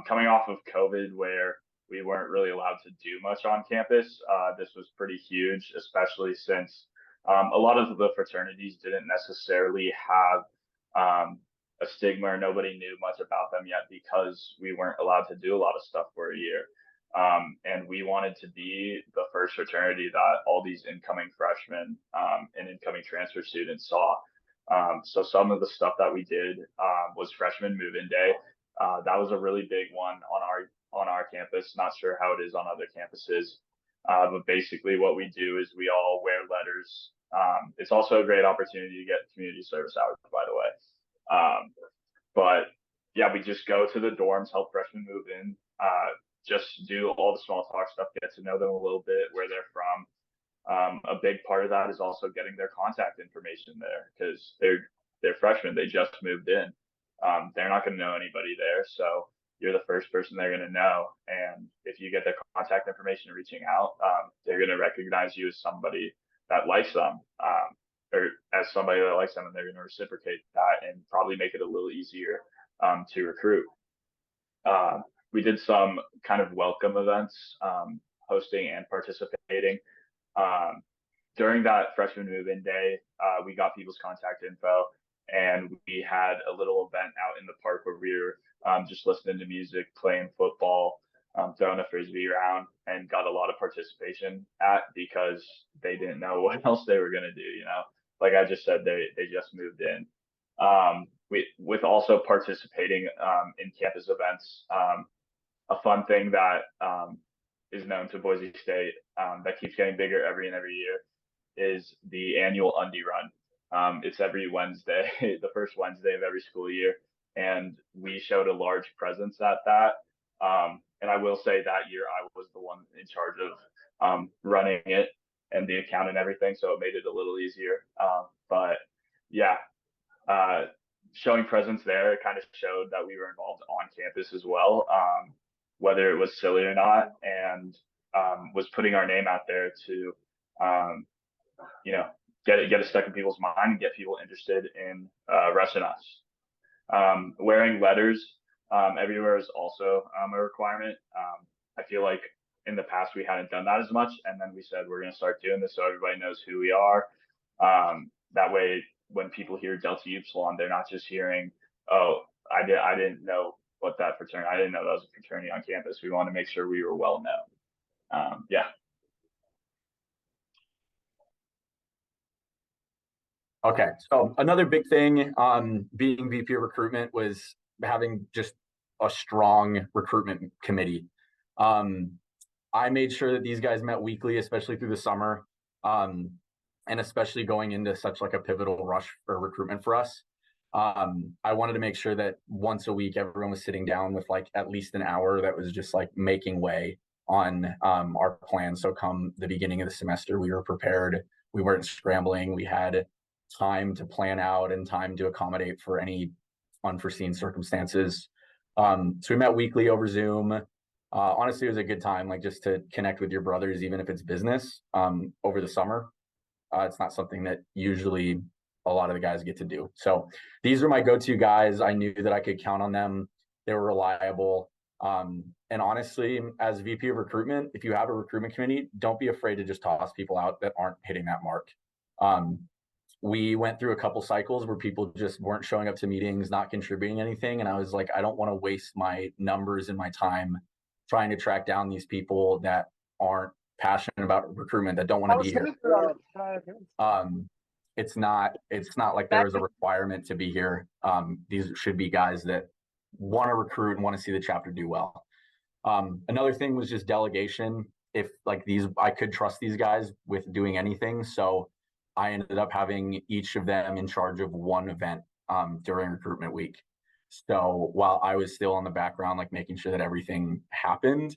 S4: Coming off of COVID, where we weren't really allowed to do much on campus, this was pretty huge, especially since a lot of the fraternities didn't necessarily have a stigma, or nobody knew much about them yet because we weren't allowed to do a lot of stuff for a year. And we wanted to be the first fraternity that all these incoming freshmen and incoming transfer students saw. So some of the stuff that we did was freshman move-in day. That was a really big one on our campus. Not sure how it is on other campuses, but basically what we do is we all wear letters. It's also a great opportunity to get community service hours, by the way. But yeah, we just go to the dorms, help freshmen move in, just do all the small talk stuff, get to know them a little bit, where they're from. A big part of that is also getting their contact information there, because they're freshmen, they just moved in. They're not going to know anybody there, so you're the first person they're going to know. And if you get their contact information reaching out, they're going to recognize you as somebody that likes them, or as somebody that likes them, and they're going to reciprocate that and probably make it a little easier to recruit. We did some kind of welcome events, hosting and participating. During that freshman move-in day, we got people's contact info, and we had a little event out in the park where we were just listening to music, playing football, throwing a frisbee around, and got a lot of participation because they didn't know what else they were going to do. You know, like I just said, they just moved in. With also participating in campus events, a fun thing that is known to Boise State that keeps getting bigger every year is the annual Undie Run. It's every Wednesday, the first Wednesday of every school year, and we showed a large presence at that. And I will say that year I was the one in charge of running it and the account and everything, so it made it a little easier. But yeah, showing presence there, it kind of showed that we were involved on campus as well, whether it was silly or not, and was putting our name out there to, you know, get it stuck in people's mind and get people interested in rushing us. Wearing letters everywhere is also a requirement. I feel like in the past we hadn't done that as much, and then we said we're going to start doing this so everybody knows who we are. That way, when people hear Delta Upsilon, they're not just hearing, "Oh, I didn't know what that fraternity. I didn't know that was a fraternity on campus." We want to make sure we were well known. Yeah.
S3: Okay, so another big thing being VP of recruitment was having just a strong recruitment committee. I made sure that these guys met weekly, especially through the summer. And especially going into such like a pivotal rush for recruitment for us. I wanted to make sure that once a week, everyone was sitting down with like at least an hour that was just like making way on our plan. So come the beginning of the semester, we were prepared. We weren't scrambling. We had time to plan out and time to accommodate for any unforeseen circumstances. So we met weekly over Zoom. Honestly, it was a good time, like just to connect with your brothers, even if it's business, over the summer. It's not something that usually a lot of the guys get to do. So these are my go-to guys. I knew that I could count on them. They were reliable. And honestly, as VP of recruitment, if you have a recruitment committee, don't be afraid to just toss people out that aren't hitting that mark. We went through a couple cycles where people just weren't showing up to meetings, not contributing anything. And I was like, I don't want to waste my numbers and my time trying to track down these people that aren't passionate about recruitment, that don't want to be here. It's not like there is a requirement to be here. These should be guys that want to recruit and want to see the chapter do well. Another thing was just delegation. If like I could trust these guys with doing anything. So I ended up having each of them in charge of one event during recruitment week. So while I was still in the background, like making sure that everything happened,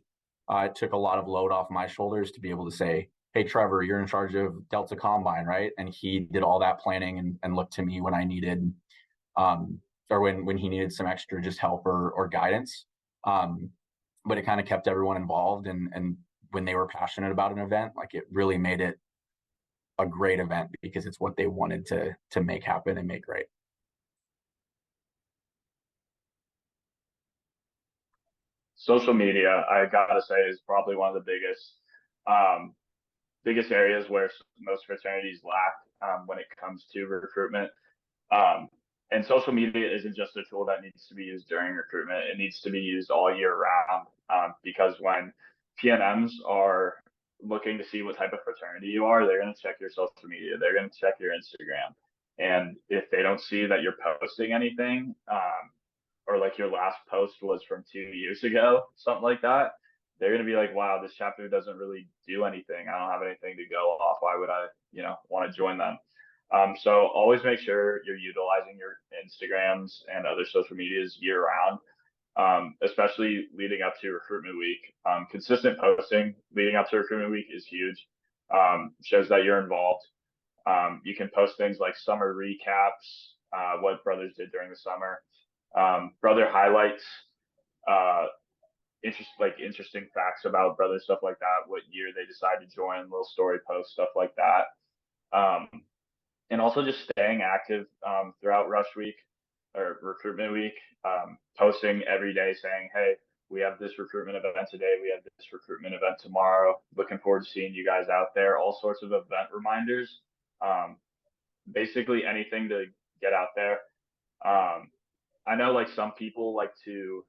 S3: it took a lot of load off my shoulders to be able to say, hey, Trevor, you're in charge of Delta Combine, right? And he did all that planning and looked to me when I needed, or when he needed some extra just help or guidance. But it kind of kept everyone involved. And when they were passionate about an event, like it really made it a great event because it's what they wanted to make happen and make great.
S4: Social media, I gotta say, is probably one of the biggest areas where most fraternities lack when it comes to recruitment. And social media isn't just a tool that needs to be used during recruitment. It needs to be used all year round, because when PNMs are looking to see what type of fraternity you are, they're going to check your social media. They're going to check your Instagram. And if they don't see that you're posting anything, or like your last post was from 2 years ago, something like that, they're going to be like, wow, this chapter doesn't really do anything. I don't have anything to go off. Why would I, want to join them? So always make sure you're utilizing your Instagrams and other social medias year round, especially leading up to recruitment week. Consistent posting leading up to recruitment week is huge. Shows that you're involved. You can post things like summer recaps, what brothers did during the summer, brother highlights, interesting facts about brothers, stuff like that, what year they decided to join, little story posts, stuff like that. And also just staying active throughout rush week or recruitment week, posting every day saying, hey, we have this recruitment event today, we have this recruitment event tomorrow, looking forward to seeing you guys out there, all sorts of event reminders, basically anything to get out there. I know like some people like to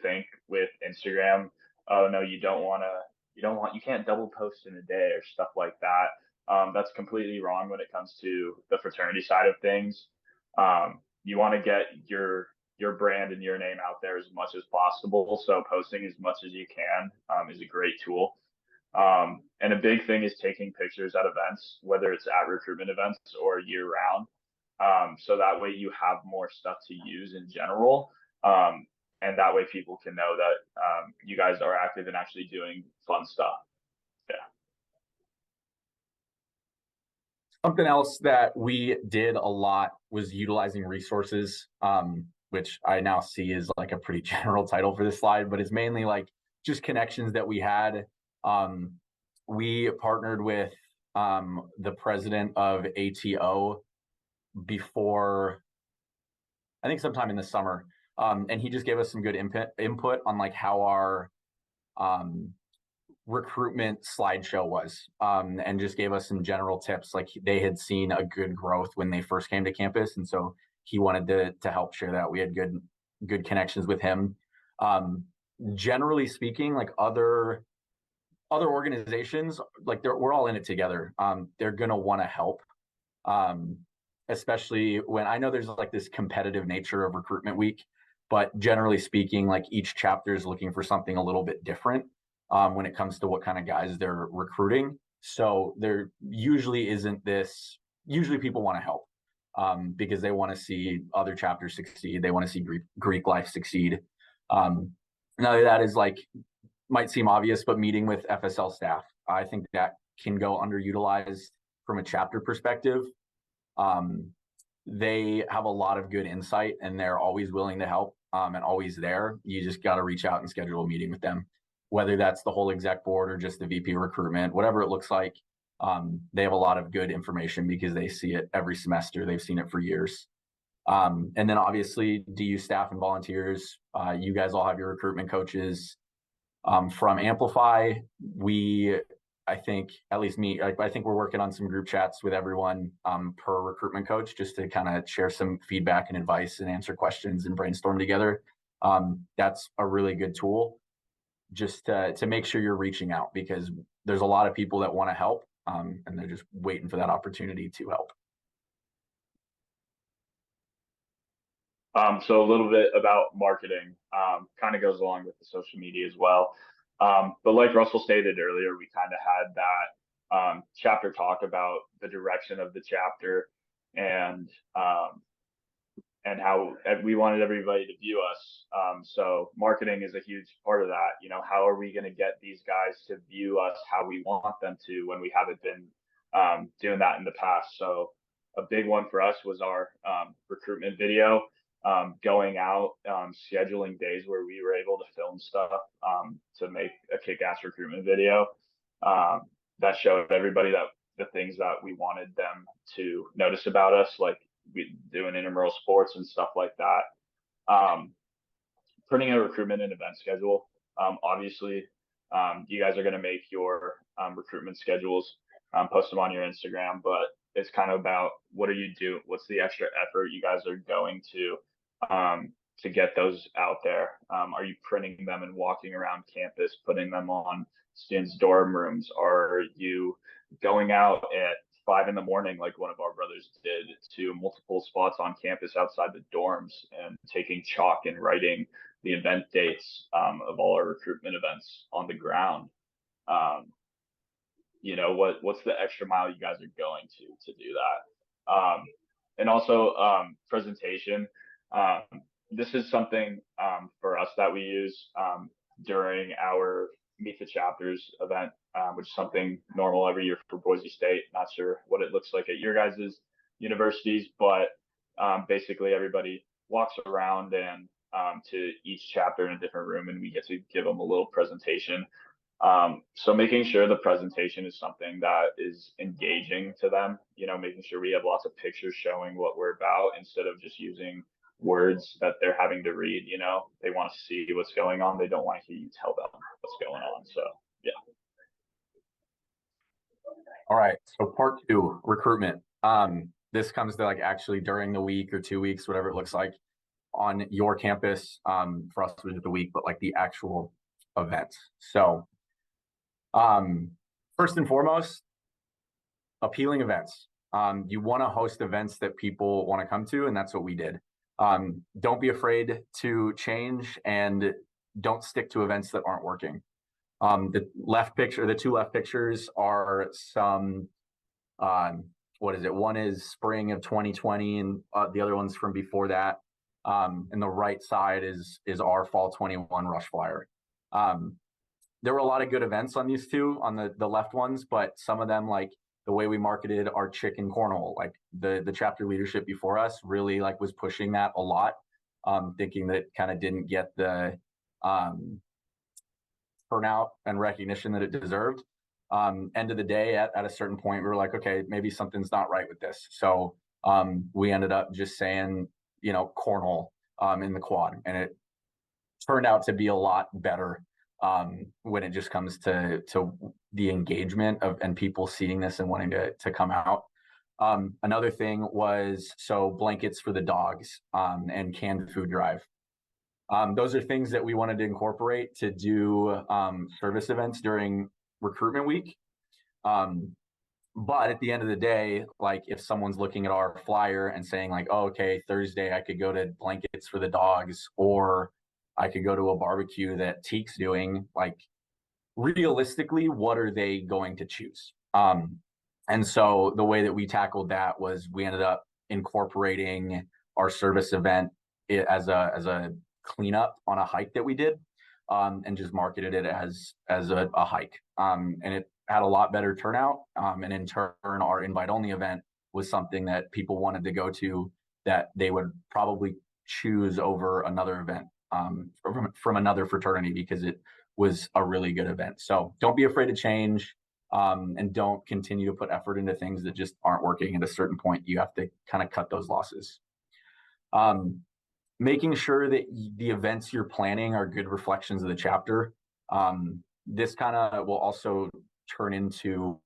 S4: think with Instagram, oh no, you can't double post in a day or stuff like that. That's completely wrong when it comes to the fraternity side of things. You want to get your brand and your name out there as much as possible. So posting as much as you can is a great tool. And a big thing is taking pictures at events, whether it's at recruitment events or year round. So that way you have more stuff to use in general. And that way people can know that you guys are active and actually doing fun stuff. Yeah.
S3: Something else that we did a lot was utilizing resources, which I now see is like a pretty general title for this slide, but it's mainly like just connections that we had. We partnered with the president of ATO before, I think sometime in the summer, and he just gave us some good input on like how our recruitment slideshow was, and just gave us some general tips. Like they had seen a good growth when they first came to campus, and so he wanted to help share that. We had good connections with him. Generally speaking, like other organizations, like we're all in it together. They're gonna want to help, especially when I know there's like this competitive nature of recruitment week, but generally speaking, like each chapter is looking for something a little bit different when it comes to what kind of guys they're recruiting. So there usually isn't this, usually people want to help because they want to see other chapters succeed. They want to see Greek life succeed. Another that is like, might seem obvious, but meeting with FSL staff, I think that can go underutilized from a chapter perspective. They have a lot of good insight and they're always willing to help and always there. You just got to reach out and schedule a meeting with them, whether that's the whole exec board or just the VP recruitment, whatever it looks like. They have a lot of good information because they see it every semester. They've seen it for years. And then obviously DU staff and volunteers, you guys all have your recruitment coaches. From Amplify, I think, at least me, I think we're working on some group chats with everyone per recruitment coach, just to kind of share some feedback and advice and answer questions and brainstorm together. That's a really good tool just to make sure you're reaching out, because there's a lot of people that want to help and they're just waiting for that opportunity to help.
S4: So a little bit about marketing, kind of goes along with the social media as well. But like Russell stated earlier, we kind of had that chapter talk about the direction of the chapter and how we wanted everybody to view us. So marketing is a huge part of that. You know, how are we going to get these guys to view us how we want them to when we haven't been doing that in the past? So a big one for us was our recruitment video. Going out, scheduling days where we were able to film stuff to make a kick-ass recruitment video that showed everybody that the things that we wanted them to notice about us, like we doing intramural sports and stuff like that. Putting a recruitment and event schedule. Obviously, you guys are going to make your recruitment schedules, post them on your Instagram, but it's kind of about what are you doing? What's the extra effort you guys are going to get those out there? Are you printing them and walking around campus, putting them on students' dorm rooms? Are you going out at 5 a.m, like one of our brothers did, to multiple spots on campus outside the dorms and taking chalk and writing the event dates of all our recruitment events on the ground? You know, what's the extra mile you guys are going to do that? And also presentation. This is something for us that we use during our Meet the Chapters event, which is something normal every year for Boise State. Not sure what it looks like at your guys' universities, but basically everybody walks around and to each chapter in a different room, and we get to give them a little presentation. So making sure the presentation is something that is engaging to them, you know, making sure we have lots of pictures showing what we're about instead of just using words that they're having to read. You know, they want to see what's going on. They don't want to hear you tell them what's going on. So, yeah.
S3: All right. So part 2, recruitment. This comes to like actually during the week or 2 weeks, whatever it looks like on your campus. For us, it was the week, but like the actual event. So first and foremost, appealing events. You want to host events that people want to come to, and that's what we did. Don't be afraid to change and don't stick to events that aren't working. The two left pictures are some, what is it? One is spring of 2020 and the other one's from before that. And the right side is our fall 21 rush flyer. There were a lot of good events on these two, on the left ones, but some of them, like the way we marketed our chicken cornhole, like the chapter leadership before us really like was pushing that a lot, thinking that kind of didn't get the turnout and recognition that it deserved. End of the day, at a certain point, we were like, okay, maybe something's not right with this. So we ended up just saying, you know, cornhole in the quad, and it turned out to be a lot better when it just comes to the engagement of and people seeing this and wanting to come out. Another thing was blankets for the dogs and canned food drive. Those are things that we wanted to incorporate to do service events during recruitment week. But at the end of the day, like if someone's looking at our flyer and saying like, oh, okay, Thursday I could go to blankets for the dogs, or I could go to a barbecue that Teak's doing, like realistically, what are they going to choose? And so the way that we tackled that was we ended up incorporating our service event as a cleanup on a hike that we did, and just marketed it as a hike. And it had a lot better turnout. And in turn, our invite only event was something that people wanted to go to, that they would probably choose over another event from another fraternity, because it was a really good event. So don't be afraid to change, and don't continue to put effort into things that just aren't working. At a certain point, you have to kind of cut those losses. Making sure that the events you're planning are good reflections of the chapter. This kind of will also turn into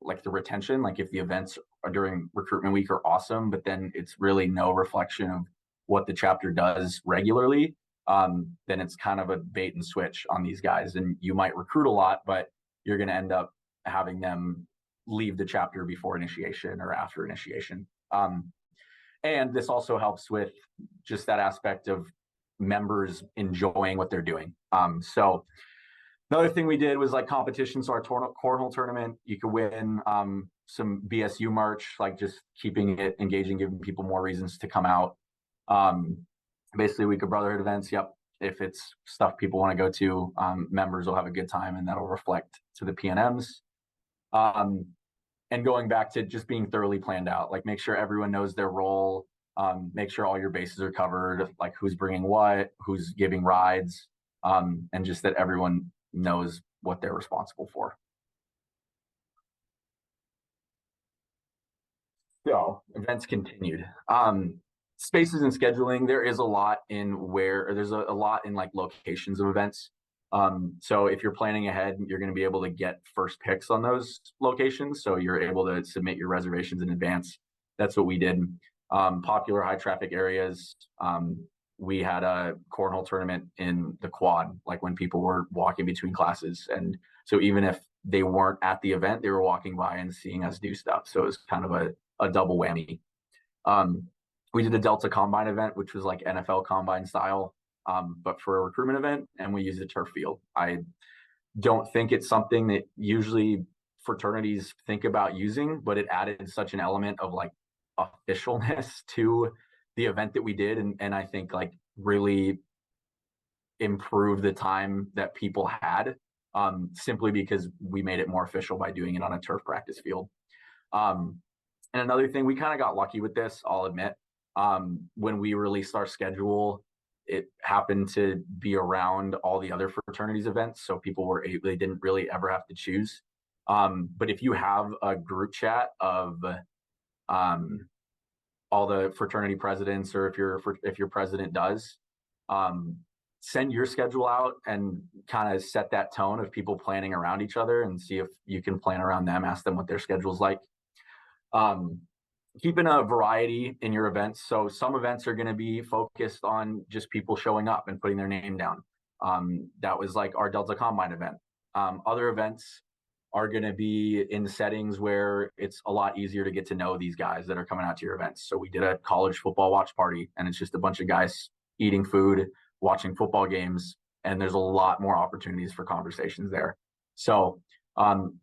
S3: like the retention. Like if the events are during recruitment week are awesome, but then it's really no reflection of what the chapter does regularly, then it's kind of a bait and switch on these guys. And you might recruit a lot, but you're going to end up having them leave the chapter before initiation or after initiation. And this also helps with just that aspect of members enjoying what they're doing. So another thing we did was like competitions. So our cornhole tournament, you could win some BSU merch, like just keeping it engaging, giving people more reasons to come out. Basically, Week of Brotherhood events. Yep. If it's stuff people want to go to, members will have a good time, and that'll reflect to the PNMs. And going back to just being thoroughly planned out, like make sure everyone knows their role, make sure all your bases are covered, like who's bringing what, who's giving rides, and just that everyone knows what they're responsible for. So events continued. Spaces and scheduling, there is a lot in there's a lot in like locations of events. So if you're planning ahead, you're going to be able to get first picks on those locations. So you're able to submit your reservations in advance. That's what we did. Popular high traffic areas. We had a cornhole tournament in the quad, like when people were walking between classes. And so even if they weren't at the event, they were walking by and seeing us do stuff. So it was kind of a double whammy. We did a Delta Combine event, which was like NFL Combine style, but for a recruitment event, and we used a turf field. I don't think it's something that usually fraternities think about using, but it added such an element of like officialness to the event that we did, and I think like really improved the time that people had, simply because we made it more official by doing it on a turf practice field. And another thing, we kind of got lucky with this, I'll admit. When we released our schedule, it happened to be around all the other fraternities events, so people they didn't really ever have to choose. But if you have a group chat of all the fraternity presidents, or if your president does, send your schedule out and kind of set that tone of people planning around each other, and see if you can plan around them. Ask them what their schedule's like. Keeping a variety in your events. So some events are going to be focused on just people showing up and putting their name down. That was like our Delta Combine event. Other events are going to be in settings where it's a lot easier to get to know these guys that are coming out to your events. So we did a college football watch party, and it's just a bunch of guys eating food, watching football games, and there's a lot more opportunities for conversations there. So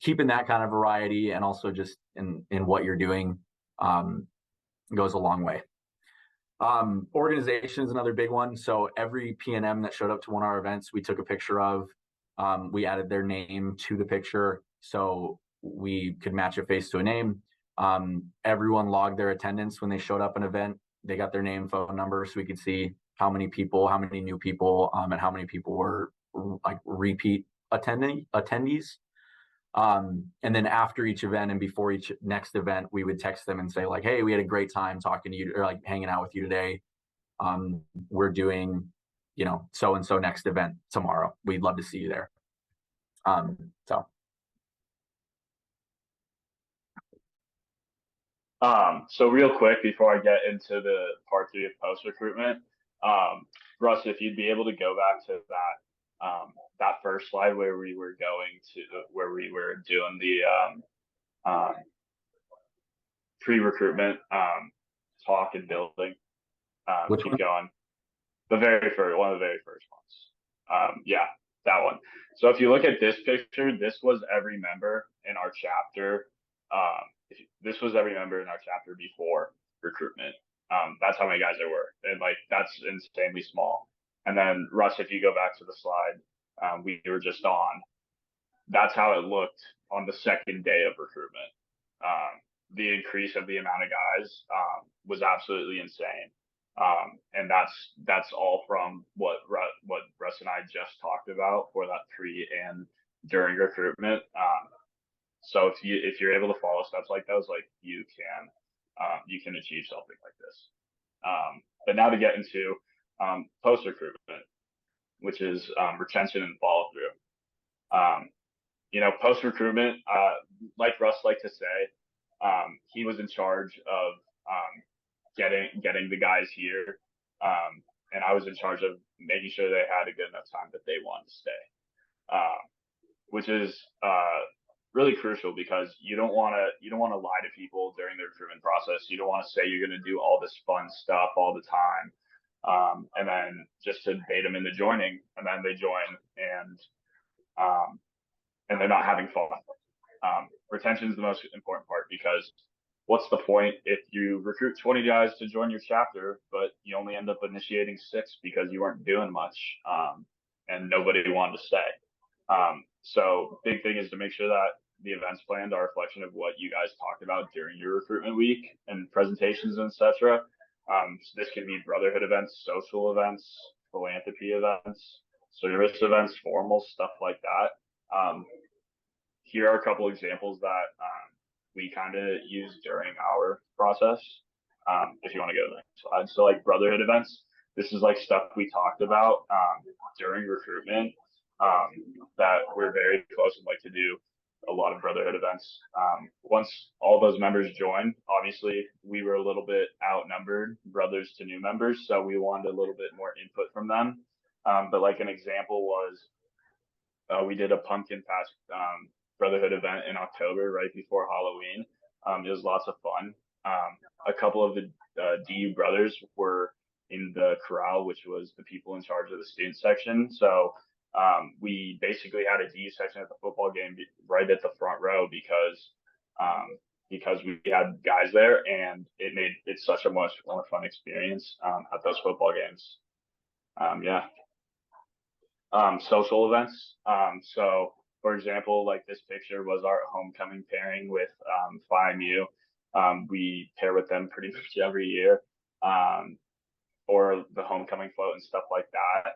S3: keeping that kind of variety, and also just in what you're doing, goes a long way. Organization is another big one. So every PNM that showed up to one of our events, we took a picture of. We added their name to the picture, so we could match a face to a name. Everyone logged their attendance when they showed up an event. They got their name, phone number, so we could see how many new people, and how many people were like repeat attendees. And then after each event and before each next event, we would text them and say like, hey, we had a great time talking to you, or like hanging out with you today. We're doing, so-and-so next event tomorrow. We'd love to see you there.
S4: So real quick before I get into the part 3 of post recruitment, Russ, if you'd be able to go back to that first slide where we were doing the pre-recruitment talk and building. Keep going. One of the very first ones. Yeah. that one. So if you look at this picture, this was every member in our chapter. This was every member in our chapter before recruitment. That's how many guys there were, and like that's insanely small. And then Russ, if you go back to the slide we were just on, that's how it looked on the second day of recruitment. The increase of the amount of guys was absolutely insane. And that's all from what Russ and I just talked about for that pre and during recruitment. So if you're able to follow steps like those, like you can achieve something like this. But now to get into post recruitment, which is retention and follow through. Post recruitment, like Russ liked to say, he was in charge of getting the guys here, and I was in charge of making sure they had a good enough time that they wanted to stay, which is really crucial because you don't want to lie to people during the recruitment process. You don't want to say you're going to do all this fun stuff all the time, and then just to bait them into joining, and then they join and they're not having fun. Retention is the most important part because what's the point if you recruit 20 guys to join your chapter, but you only end up initiating 6 because you weren't doing much and nobody wanted to stay. So big thing is to make sure that the events planned are a reflection of what you guys talked about during your recruitment week and presentations and etc. So this can be brotherhood events, social events, philanthropy events, service events, formal stuff like that. Here are a couple examples that we kind of use during our process. If you want to go to the next slide. So like brotherhood events, this is like stuff we talked about during recruitment that we're very close and like to do a lot of brotherhood events. Once all those members joined, obviously we were a little bit outnumbered, brothers to new members, so we wanted a little bit more input from them. But like an example was we did a pumpkin patch brotherhood event in October, right before Halloween. It was lots of fun. A couple of the DU brothers were in the corral, which was the people in charge of the student section. So we basically had a DU section at the football game right at the front row because we had guys there, and it made it such a much more fun experience at those football games. Social events. So for example, like this picture was our homecoming pairing with Phi Mu. We pair with them pretty much every year for the homecoming float and stuff like that.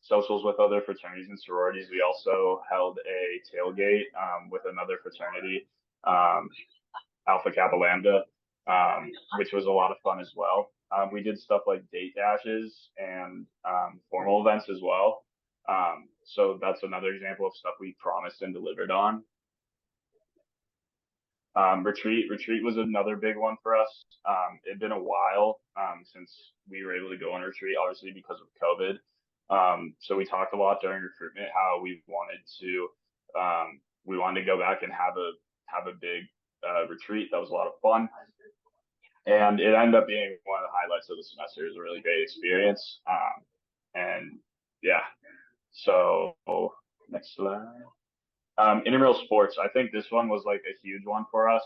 S4: Socials with other fraternities and sororities. We also held a tailgate with another fraternity, Alpha Kappa Lambda, which was a lot of fun as well. We did stuff like date dashes and formal events as well. So that's another example of stuff we promised and delivered on. Retreat was another big one for us. It'd been a while since we were able to go on retreat, obviously because of COVID. So we talked a lot during recruitment how we wanted to go back and have a big retreat. That was a lot of fun. And it ended up being one of the highlights of the semester. It was a really great experience. And yeah, so next slide. Intramural sports. I think this one was like a huge one for us.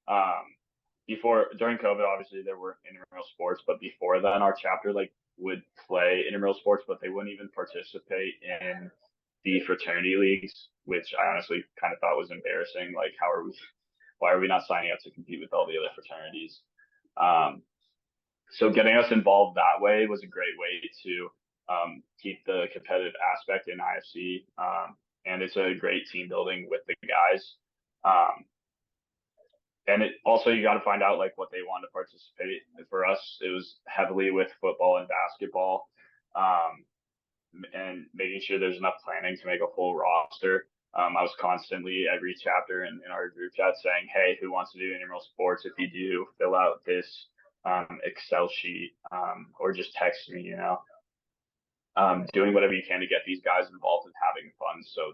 S4: During COVID, obviously there were intramural sports, but before then our chapter like would play intramural sports, but they wouldn't even participate in the fraternity leagues, which I honestly kind of thought was embarrassing. Like, why are we not signing up to compete with all the other fraternities? So getting us involved that way was a great way to keep the competitive aspect in IFC. And it's a great team building with the guys. And it also, you got to find out like what they want to participate. For us, it was heavily with football and basketball, and making sure there's enough planning to make a full roster. I was constantly every chapter in our group chat saying, hey, who wants to do intramural sports? If you do, fill out this Excel sheet, or just text me, doing whatever you can to get these guys involved and having fun so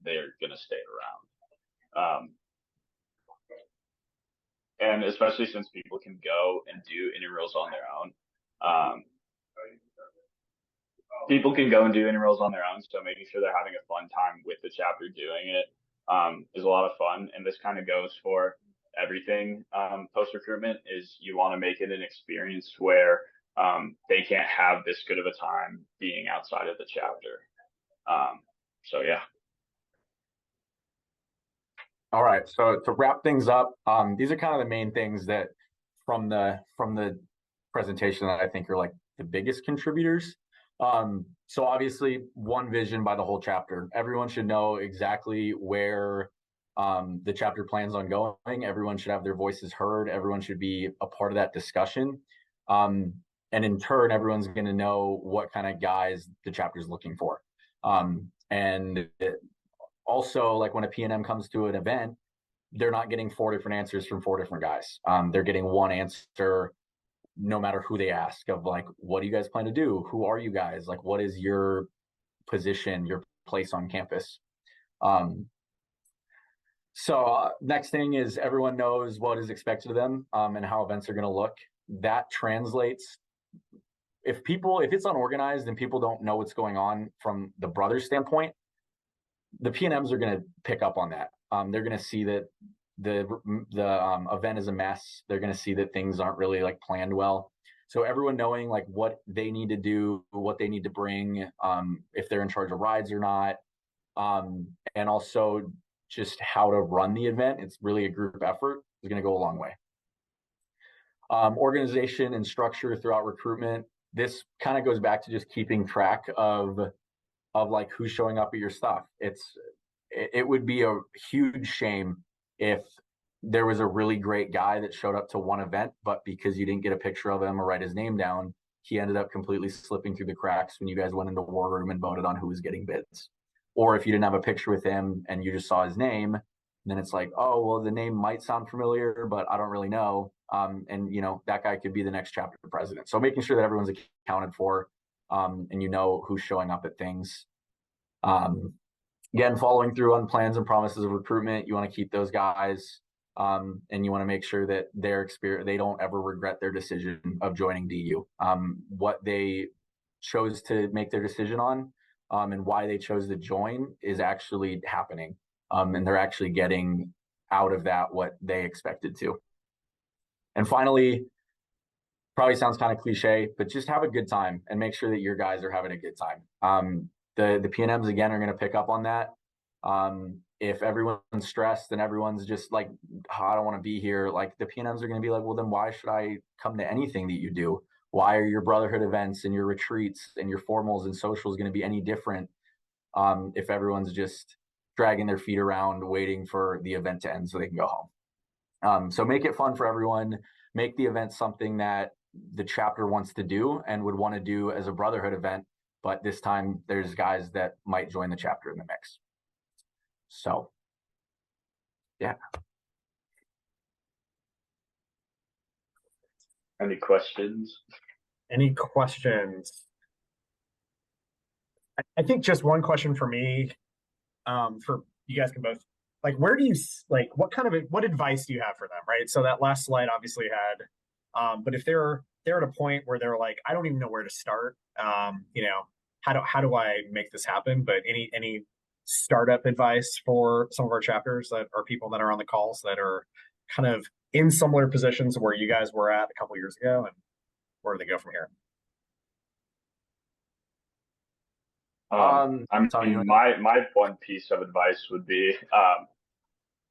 S4: they're going to stay around. And especially since people can go and do intramurals on their own. people can go and do intramurals on their own. So making sure they're having a fun time with the chapter doing it is a lot of fun. And this kind of goes for everything post recruitment. Is you want to make it an experience where they can't have this good of a time being outside of the chapter. So yeah.
S3: All right. So to wrap things up, these are kind of the main things that from the presentation that I think are like the biggest contributors. So obviously one vision by the whole chapter. Everyone should know exactly where the chapter plans on going. Everyone should have their voices heard. Everyone should be a part of that discussion. And in turn, everyone's going to know what kind of guys the chapter is looking for. Also, like when a PNM comes to an event, they're not getting 4 different answers from 4 different guys. They're getting one answer no matter who they ask, of like, what do you guys plan to do? Who are you guys? Like, what is your position, your place on campus? Next thing is everyone knows what is expected of them and how events are going to look. That translates. If it's unorganized and people don't know what's going on from the brothers' standpoint, the PNMs are going to pick up on that. They're going to see that the event is a mess. They're going to see that things aren't really like planned well. So everyone knowing like what they need to do, what they need to bring, if they're in charge of rides or not, and also just how to run the event. It's really a group effort. Is going to go a long way. Organization and structure throughout recruitment. This kind of goes back to just keeping track of like who's showing up at your stuff. It would be a huge shame if there was a really great guy that showed up to one event, but because you didn't get a picture of him or write his name down, he ended up completely slipping through the cracks when you guys went into war room and voted on who was getting bids. Or if you didn't have a picture with him and you just saw his name, then it's like, oh, well, the name might sound familiar, but I don't really know. And that guy could be the next chapter president. So making sure that everyone's accounted for, and you know who's showing up at things. Again, following through on plans and promises of recruitment. You want to keep those guys, and you want to make sure that they don't ever regret their decision of joining DU. What they chose to make their decision on, and why they chose to join is actually happening. And they're actually getting out of that what they expected to. And finally, probably sounds kind of cliche, but just have a good time and make sure that your guys are having a good time. The PNMs, again, are going to pick up on that. If everyone's stressed and everyone's just like, oh, I don't want to be here, like the PNMs are going to be like, well, then why should I come to anything that you do? Why are your brotherhood events and your retreats and your formals and socials going to be any different if everyone's just dragging their feet around waiting for the event to end so they can go home? So make it fun for everyone. Make the event something that the chapter wants to do and would want to do as a brotherhood event. But this time there's guys that might join the chapter in the mix. So, yeah.
S4: Any questions?
S1: Any questions? I think just one question for me, for you guys can both, like, where do you, like, what advice do you have for them, right? So that last slide obviously had, but if they're at a point where they're like, I don't even know where to start, how do I make this happen? But any startup advice for some of our chapters that are people that are on the calls that are kind of in similar positions where you guys were at a couple years ago, and where do they go from here?
S4: I mean, my one piece of advice would be,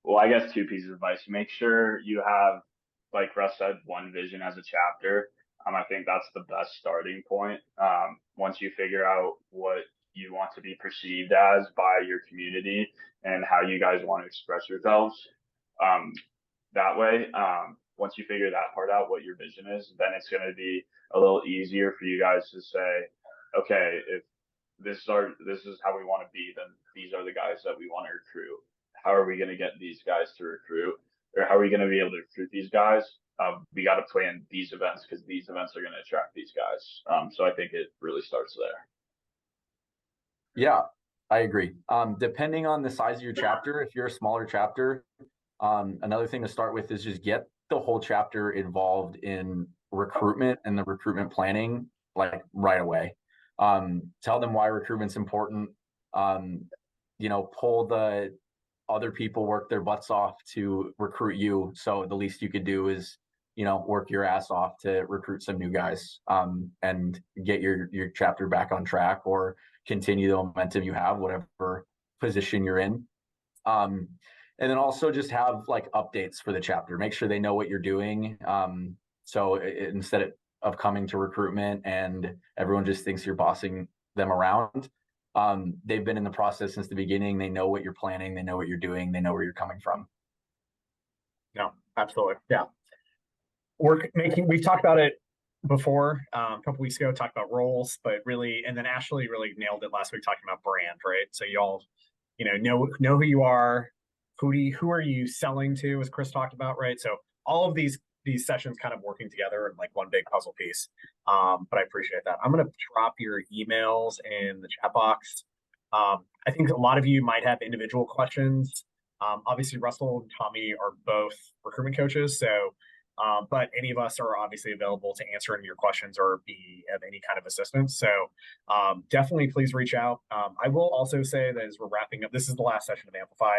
S4: well, I guess 2 pieces of advice. Make sure you have, like Russ said, one vision as a chapter. I think that's the best starting point. Once you figure out what you want to be perceived as by your community and how you guys want to express yourselves, that way, once you figure that part out, what your vision is, then it's going to be a little easier for you guys to say, okay, if this is how we want to be, then these are the guys that we want to recruit. How are we going to get these guys to recruit, or how are we going to be able to recruit these guys? We got to plan these events because these events are going to attract these guys. So I think it really starts there.
S3: Yeah, I agree. Depending on the size of your chapter, if you're a smaller chapter, another thing to start with is just get the whole chapter involved in recruitment and the recruitment planning, like right away. Tell them why recruitment's important. Pull the other people work their butts off to recruit you. So the least you could do is, work your ass off to recruit some new guys, and get your chapter back on track, or continue the momentum you have, whatever position you're in. And then also just have like updates for the chapter. Make sure they know what you're doing. So instead of coming to recruitment and everyone just thinks you're bossing them around, they've been in the process since the beginning. They know what you're planning. They know what you're doing. They know where you're coming from.
S1: No, absolutely. Yeah. We've talked about it before, a couple weeks ago, talked about roles, but really, and then Ashley really nailed it last week talking about brand, right? So y'all, know who you are, who are you selling to, as Chris talked about, right? So all of these sessions kind of working together in like one big puzzle piece. But I appreciate that. I'm going to drop your emails in the chat box. I think a lot of you might have individual questions. Obviously, Russell and Tommy are both recruitment coaches, so but any of us are obviously available to answer any of your questions or be of any kind of assistance. So definitely please reach out. I will also say that as we're wrapping up, this is the last session of Amplify.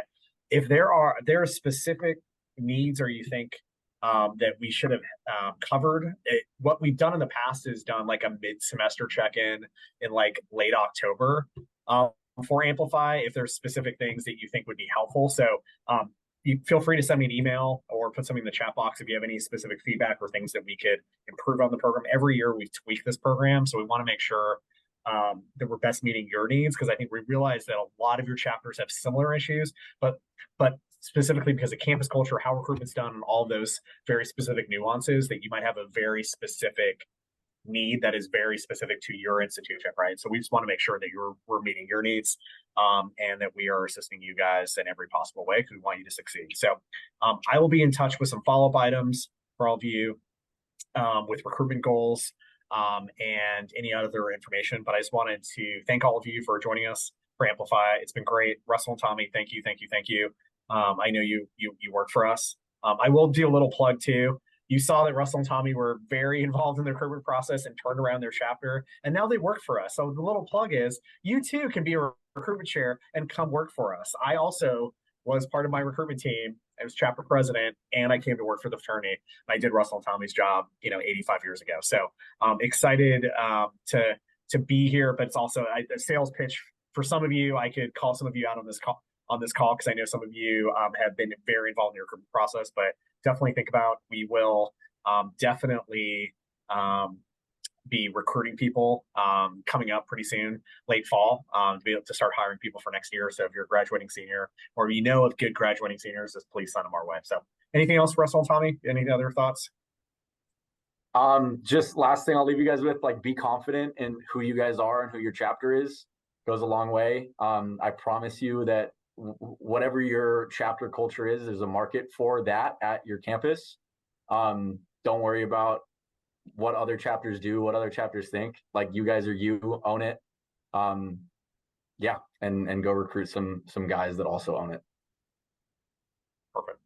S1: If there are specific needs, or you think that we should have covered, what we've done in the past is done like a mid-semester check-in in like late October for Amplify, if there's specific things that you think would be helpful. So you feel free to send me an email or put something in the chat box if you have any specific feedback or things that we could improve on the program. Every year we tweak this program, so we want to make sure that we're best meeting your needs, because I think we realize that a lot of your chapters have similar issues, but specifically because of campus culture, how recruitment's done, and all those very specific nuances, that you might have a very specific need that is very specific to your institution, right? So we just want to make sure that we're meeting your needs, and that we are assisting you guys in every possible way, because we want you to succeed. So I will be in touch with some follow-up items for all of you with recruitment goals and any other information. But I just wanted to thank all of you for joining us for Amplify. It's been great. Russell and Tommy, thank you. I know you work for us. I will do a little plug too. You saw that Russell and Tommy were very involved in the recruitment process and turned around their chapter, and now they work for us. So the little plug is, you too can be a recruitment chair and come work for us. I also was part of my recruitment team. I was chapter president, and I came to work for the fraternity. I did Russell and Tommy's job, 85 years ago. So excited to be here, but it's also a sales pitch for some of you. I could call some of you out on this call because I know some of you have been very involved in the recruitment process, but definitely think about, we will definitely be recruiting people coming up pretty soon, late fall, to be able to start hiring people for next year. So if you're a graduating senior, or of good graduating seniors, just please send them our way. So anything else, Russell and Tommy? Any other thoughts?
S3: Just last thing I'll leave you guys with, like, be confident in who you guys are and who your chapter is. Goes a long way. I promise you that whatever your chapter culture is, there's a market for that at your campus. Don't worry about what other chapters do, what other chapters think. Like, you guys are you, own it. Yeah, and go recruit some guys that also own it.
S1: Perfect.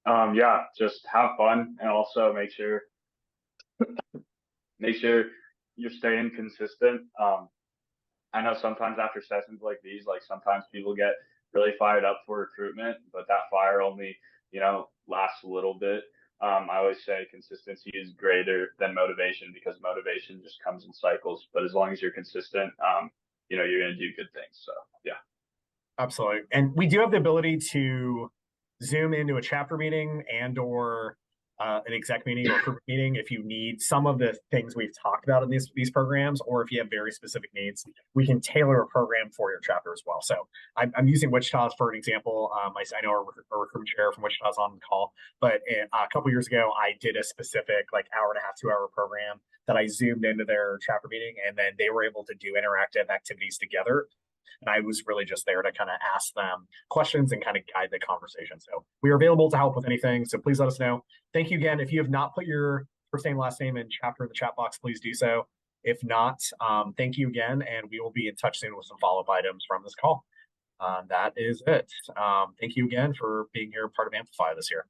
S4: Yeah, just have fun, and also make sure you're staying consistent. I know sometimes after sessions like these, like sometimes people get really fired up for recruitment, but that fire only, lasts a little bit. I always say consistency is greater than motivation, because motivation just comes in cycles. But as long as you're consistent, you're going to do good things. So yeah.
S1: Absolutely. And we do have the ability to Zoom into a chapter meeting and or an exec meeting or recruitment meeting if you need some of the things we've talked about in these programs, or if you have very specific needs, we can tailor a program for your chapter as well. So I'm using Wichita for an example. I know a recruitment chair from Wichita is on the call, but a couple years ago, I did a specific hour and a half, 2-hour program that I Zoomed into their chapter meeting, and then they were able to do interactive activities together. And I was really just there to kind of ask them questions and kind of guide the conversation. So we are available to help with anything. So please let us know. Thank you again. If you have not put your first name, last name, and chapter in the chat box, please do so. If not, thank you again. And we will be in touch soon with some follow-up items from this call. That is it. Thank you again for being here, part of Amplify this year.